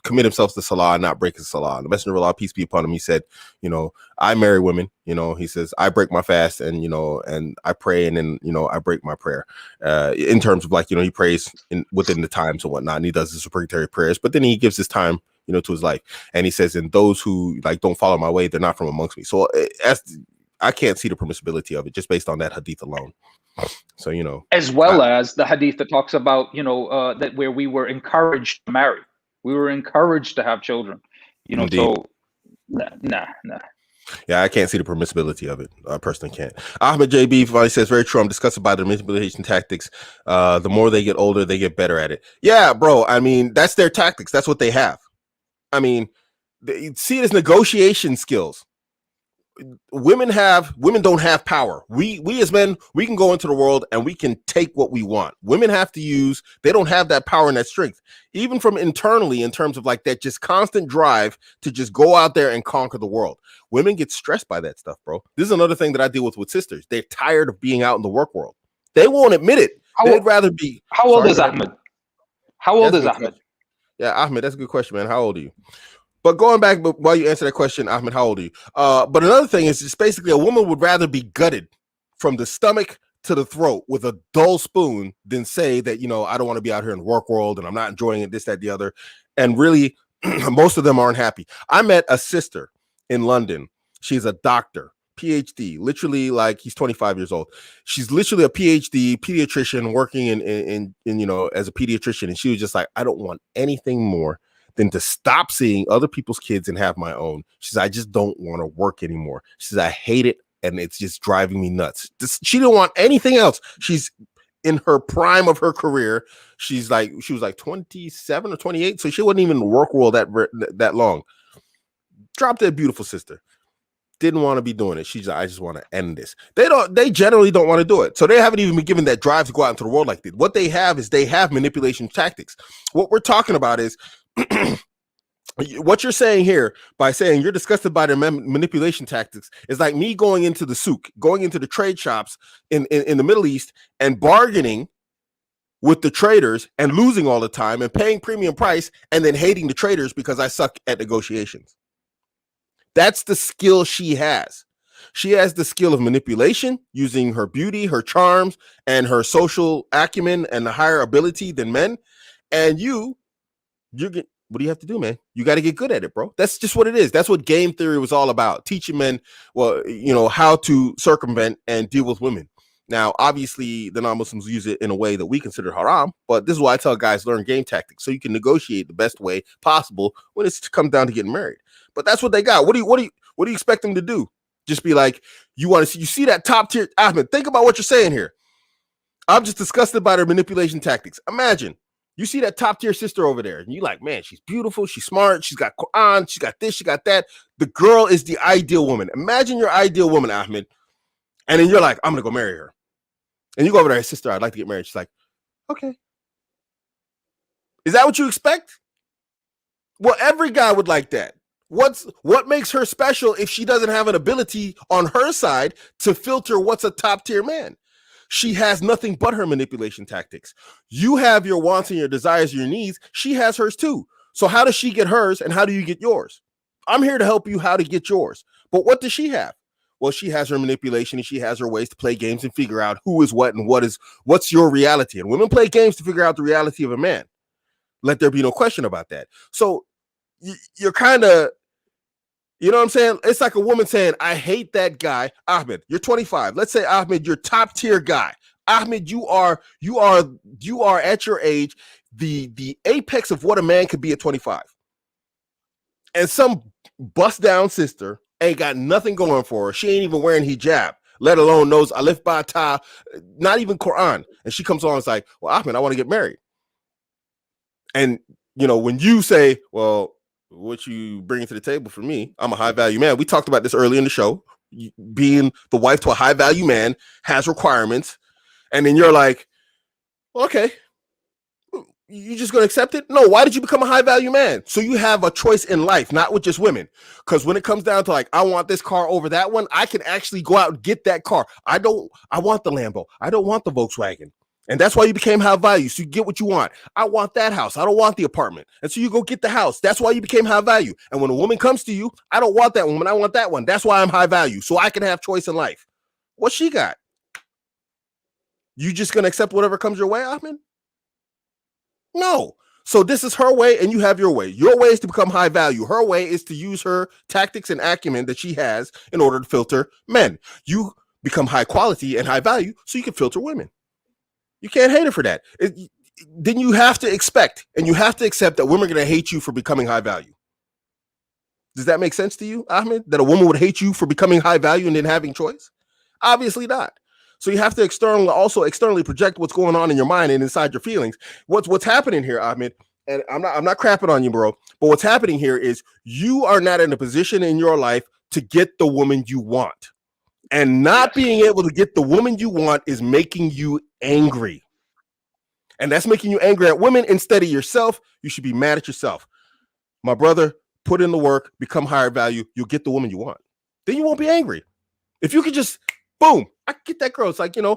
commit himself to salah and not break his salah. And the Messenger of Allah, peace be upon him, he said, you know, I marry women. You know, he says, I break my fast, and, you know, and I pray, and then, you know, I break my prayer. In terms of, like, you know, he prays within the times and whatnot, and he does his supplicatory prayers, but then he gives his time, you know, to his life. And he says, and those who, like, don't follow my way, they're not from amongst me. So I can't see the permissibility of it just based on that hadith alone. So, you know, as well as the hadith that talks about, you know, that where we were encouraged to marry, we were encouraged to have children, you know. Indeed. So nah. Yeah, I can't see the permissibility of it. I personally can't. Ahmed JB finally says, very true. I'm disgusted by the manipulation tactics. The more they get older, they get better at it. Yeah, bro. I mean, that's their tactics. That's what they have. I mean, see it as negotiation skills. Women don't have power. We as men, we can go into the world and we can take what we want. Women have to use, they don't have that power and that strength, even from internally, in terms of like that just constant drive to just go out there and conquer the world. Women get stressed by that stuff, bro. This is another thing that I deal with sisters. They're tired of being out in the work world. They won't admit it. They'd rather be. How old is Ahmed? How old is Ahmed? Yeah, Ahmed, that's a good question, man. How old are you? But going back, but while you answer that question, Ahmed, how old are you? But another thing is just basically a woman would rather be gutted from the stomach to the throat with a dull spoon than say that, you know, I don't want to be out here in the work world and I'm not enjoying it, this, that, the other. And really, most of them aren't happy. I met a sister in London. She's a doctor, PhD, literally, like, he's 25 years old. She's literally a PhD pediatrician working in you know, as a pediatrician. And she was just like, I don't want anything more than to stop seeing other people's kids and have my own. She says, I just don't want to work anymore. She says, I hate it, and it's just driving me nuts. She didn't want anything else. She's in her prime of her career. She was like 27 or 28, so she wasn't even in the work world that long. Dropped that beautiful sister. Didn't want to be doing it. She's like, I just want to end this. They generally don't want to do it. So they haven't even been given that drive to go out into the world like this. What they have is manipulation tactics. What we're talking about is what you're saying here by saying you're disgusted by their manipulation tactics is like me going into the souk, going into the trade shops in the Middle East and bargaining with the traders and losing all the time and paying premium price and then hating the traders because I suck at negotiations. That's the skill she has. She has the skill of manipulation using her beauty, her charms, and her social acumen and the higher ability than men. And what do you have to do, man? You got to get good at it, bro. That's just what it is. That's what game theory was all about. Teaching men, well, you know, how to circumvent and deal with women. Now, obviously, the non-Muslims use it in a way that we consider haram, but this is why I tell guys, learn game tactics so you can negotiate the best way possible when it's come down to getting married. But that's what they got. What do you expect them to do? Just be like, you see that top tier, Ahmed, think about what you're saying here. I'm just disgusted by their manipulation tactics. Imagine you see that top tier sister over there and you're like, man, she's beautiful. She's smart. She's got Quran. She got this. She got that. The girl is the ideal woman. Imagine your ideal woman, Ahmed. And then you're like, I'm going to go marry her. And you go over there, sister, I'd like to get married. She's like, okay. Is that what you expect? Well, every guy would like that. What makes her special if she doesn't have an ability on her side to filter what's a top tier man? She has nothing but her manipulation tactics. You have your wants and your desires, your needs. She has hers too. So how does she get hers and how do you get yours? I'm here to help you how to get yours. But what does she have? Well, she has her manipulation and she has her ways to play games and figure out who is what and what's your reality. And women play games to figure out the reality of a man. Let there be no question about that. So you're kind of, you know what I'm saying? It's like a woman saying, I hate that guy. Ahmed, you're 25. Let's say, Ahmed, you're top tier guy. Ahmed, you are at your age, the apex of what a man could be at 25. And some bust down sister ain't got nothing going for her. She ain't even wearing hijab, let alone knows Alif Ba Ta, not even Quran. And she comes on and is like, well, Ahmed, I want to get married. And, when you say, well, what you bring to the table for me, I'm a high value man. We talked about this earlier in the show. Being the wife to a high value man has requirements. And then you're like, well, okay, you just going to accept it? No, why did you become a high value man? So you have a choice in life, not with just women. Because when it comes down to like, I want this car over that one, I can actually go out and get that car. I want the Lambo. I don't want the Volkswagen. And that's why you became high value. So you get what you want. I want that house. I don't want the apartment. And so you go get the house. That's why you became high value. And when a woman comes to you, I don't want that woman. I want that one. That's why I'm high value. So I can have choice in life. What she got? You just going to accept whatever comes your way, Ahmed? No. So this is her way and you have your way. Your way is to become high value. Her way is to use her tactics and acumen that she has in order to filter men. You become high quality and high value so you can filter women. You can't hate her for that. Then you have to expect and you have to accept that women are going to hate you for becoming high value. Does that make sense to you, Ahmed? That a woman would hate you for becoming high value and then having choice? Obviously not. So you have to externally project what's going on in your mind and inside your feelings. What's happening here, Ahmed? And I'm not crapping on you, bro. But what's happening here is you are not in a position in your life to get the woman you want. And not being able to get the woman you want is making you angry. And that's making you angry at women instead of yourself. You should be mad at yourself. My brother, put in the work, become higher value. You'll get the woman you want. Then you won't be angry. If you could just, boom, I get that girl. It's like, you go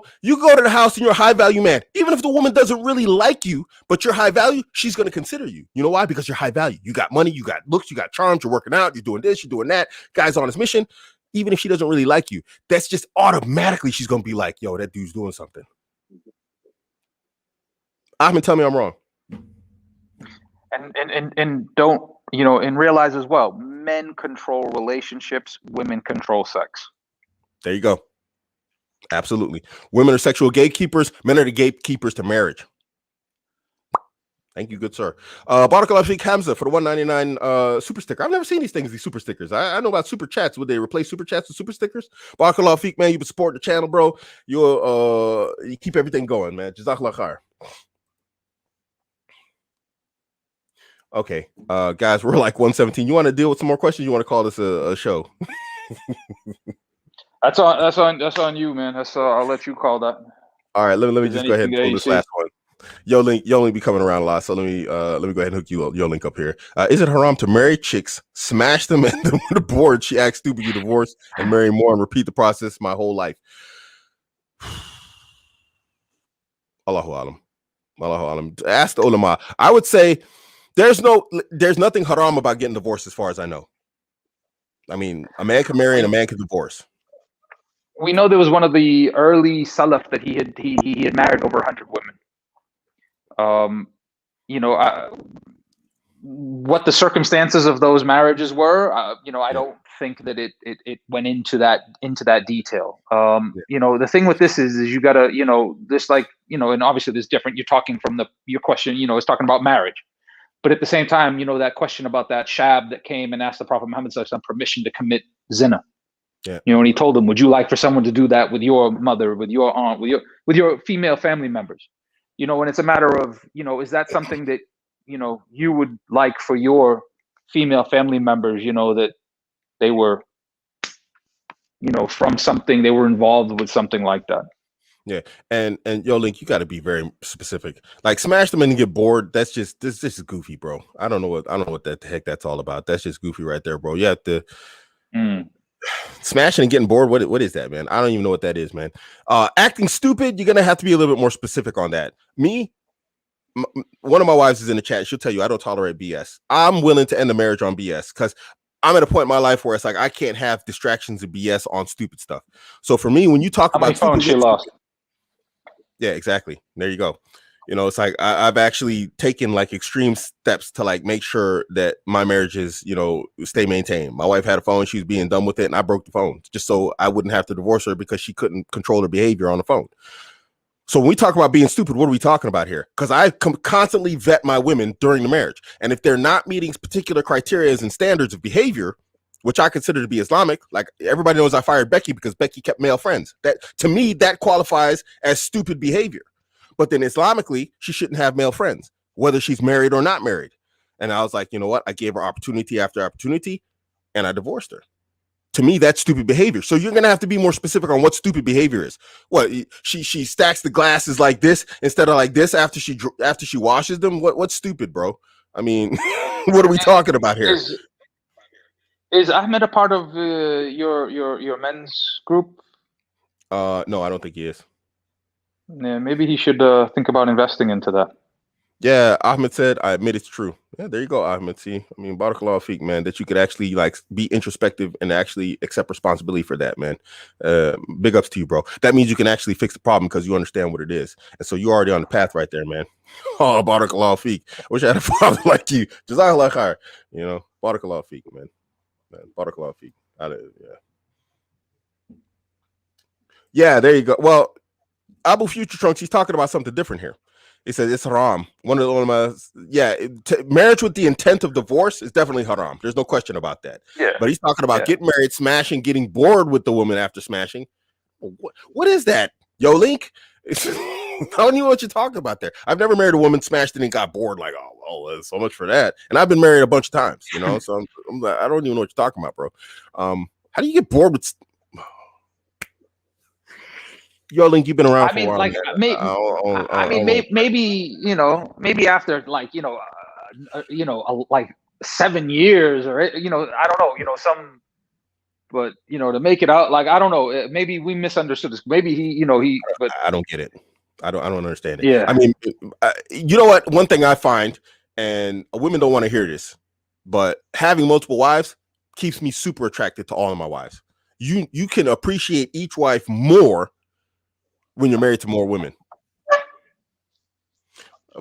to the house and you're a high value man. Even if the woman doesn't really like you, but you're high value, she's going to consider you. You know why? Because you're high value. You got money, you got looks, you got charms, you're working out, you're doing this, you're doing that. Guy's on his mission. Even if she doesn't really like you, that's just automatically she's going to be like, yo, that dude's doing something. Ahmed, tell me I'm wrong. And don't, and realize as well, men control relationships, women control sex. There you go. Absolutely. Women are sexual gatekeepers. Men are the gatekeepers to marriage. Thank you, good sir. Barakallah Sheikh Hamza for the 199 super sticker. I've never seen these super stickers. I know about super chats. Would they replace super chats with super stickers? Barakallah Sheikh, man, you've been supporting the channel, bro. You keep everything going, man. Jazakallah khair. Okay, guys, we're like 117. You want to deal with some more questions? You want to call this a show? That's on you, man. I'll let you call that. All right, let me just go ahead and pull this last one. Yo link be coming around a lot, so let me go ahead and hook your link up here. Is it haram to marry chicks, smash them and then with the board she acts stupid, you divorce and marry more and repeat the process my whole life? Allahu alam. Allahu alam. Ask the ulama. I would say there's nothing haram about getting divorced as far as I know. I mean, a man can marry and a man can divorce. We know there was one of the early salaf that he had married over 100 women. What the circumstances of those marriages were, I don't think that it went into that detail. The thing with this is you gotta, and obviously there's different. You're talking from your question, is talking about marriage, but at the same time, that question about that shab that came and asked the Prophet Muhammad sallallahu alaihi wasallam permission to commit zina. Yeah. And he told him, would you like for someone to do that with your mother, with your aunt, with your female family members? When it's a matter of, is that something that, you would like for your female family members, that they were, from something, they were involved with something like that. Yeah. And yo, Link, you got to be very specific. Like smash them and get bored. This is goofy, bro. I don't know what the heck that's all about. That's just goofy right there, bro. You have to smashing and getting bored. What is that, man? I don't even know what that is, man. Acting stupid. You're going to have to be a little bit more specific on that. One of my wives is in the chat. She'll tell you I don't tolerate BS. I'm willing to end the marriage on BS because I'm at a point in my life where it's like I can't have distractions and BS on stupid stuff. So for me, when you talk How many about phones she lost? yeah, exactly. There you go. You know, it's like I've actually taken like extreme steps to like make sure that my marriages, you know, stay maintained. My wife had a phone, she was being done with it, and I broke the phone just so I wouldn't have to divorce her because she couldn't control her behavior on the phone. So when we talk about being stupid, what are we talking about here? Because I constantly vet my women during the marriage. And if they're not meeting particular criteria and standards of behavior, which I consider to be Islamic, like everybody knows I fired Becky because Becky kept male friends. That to me, that qualifies as stupid behavior. But then Islamically, she shouldn't have male friends, whether she's married or not married. And I was like, you know what? I gave her opportunity after opportunity and I divorced her. To me, that's stupid behavior. So you're gonna have to be more specific on what stupid behavior is. What she stacks the glasses like this instead of like this after she washes them. What's stupid, bro? I mean, what are we talking about here? Is Ahmed a part of your men's group? No, I don't think he is. Yeah, maybe he should think about investing into that. Yeah, Ahmed said, I admit it's true. Yeah, there you go, Ahmed. See, I mean, barakallahu feek, man, that you could actually like be introspective and actually accept responsibility for that, man. Big ups to you, bro. That means you can actually fix the problem because you understand what it is. And so you're already on the path right there, man. Oh, barakallahu feek. Wish I had a father like you. Jazakallah khair. You know, barakallahu feek, man. Barakallahu feek. Yeah. Yeah, there you go. Well, Abu Future Trunks, he's talking about something different here. He says it's haram. Marriage with the intent of divorce is definitely haram. There's no question about that. Yeah. But he's talking about getting married, smashing, getting bored with the woman after smashing. What is that? Yo, Link? I don't know what you're talking about there. I've never married a woman, smashed it, and got bored. Like, oh, well, so much for that. And I've been married a bunch of times, you know. So I don't even know what you're talking about, bro. How do you get bored with? Yo, Link, you've been around for a while. Like, maybe you know, maybe after like like 7 years or I don't know, some. But to make it out, like I don't know, maybe we misunderstood this. Maybe he. But I don't get it. I don't understand it. Yeah. I mean, you know what? One thing I find, and women don't want to hear this, but having multiple wives keeps me super attracted to all of my wives. You can appreciate each wife more when you're married to more women.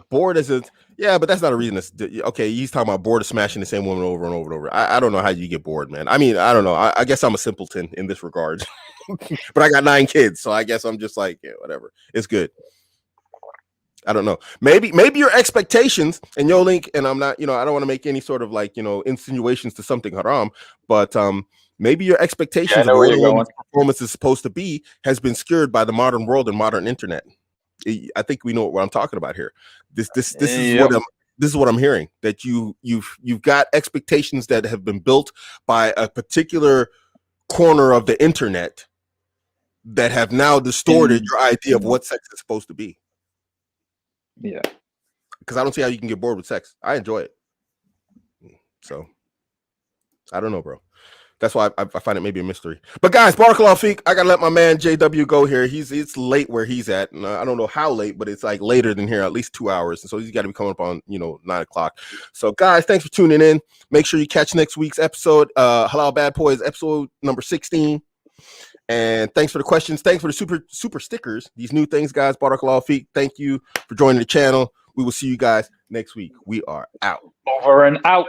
Bored isn't, yeah, but that's not a reason. Okay, he's talking about bored of smashing the same woman over and over and over. I don't know how you get bored, man. I mean, I don't know. I guess I'm a simpleton in this regard, but I got 9 kids, so I guess I'm just like, yeah, whatever. It's good. I don't know. Maybe your expectations, and Yo Link, and I'm not, I don't want to make any sort of like, insinuations to something haram, but maybe your expectations of what a woman's performance is supposed to be has been skewed by the modern world and modern internet. I think we know what I'm talking about here. This is what I'm hearing, that you've got expectations that have been built by a particular corner of the internet that have now distorted your idea of what sex is supposed to be. Yeah, because I don't see how you can get bored with sex. I enjoy it, so I don't know, bro. That's why I find it maybe a mystery. But guys, barakallahu feek, I gotta let my man JW go here. It's late where he's at, and I don't know how late, but it's like later than here, at least 2 hours. And so he's got to be coming up on 9 o'clock. So guys, thanks for tuning in. Make sure you catch next week's episode. Halal Bad Boys episode number 16. And thanks for the questions. Thanks for the super stickers. These new things, guys. Barakallahu feek. Thank you for joining the channel. We will see you guys next week. We are out. Over and out.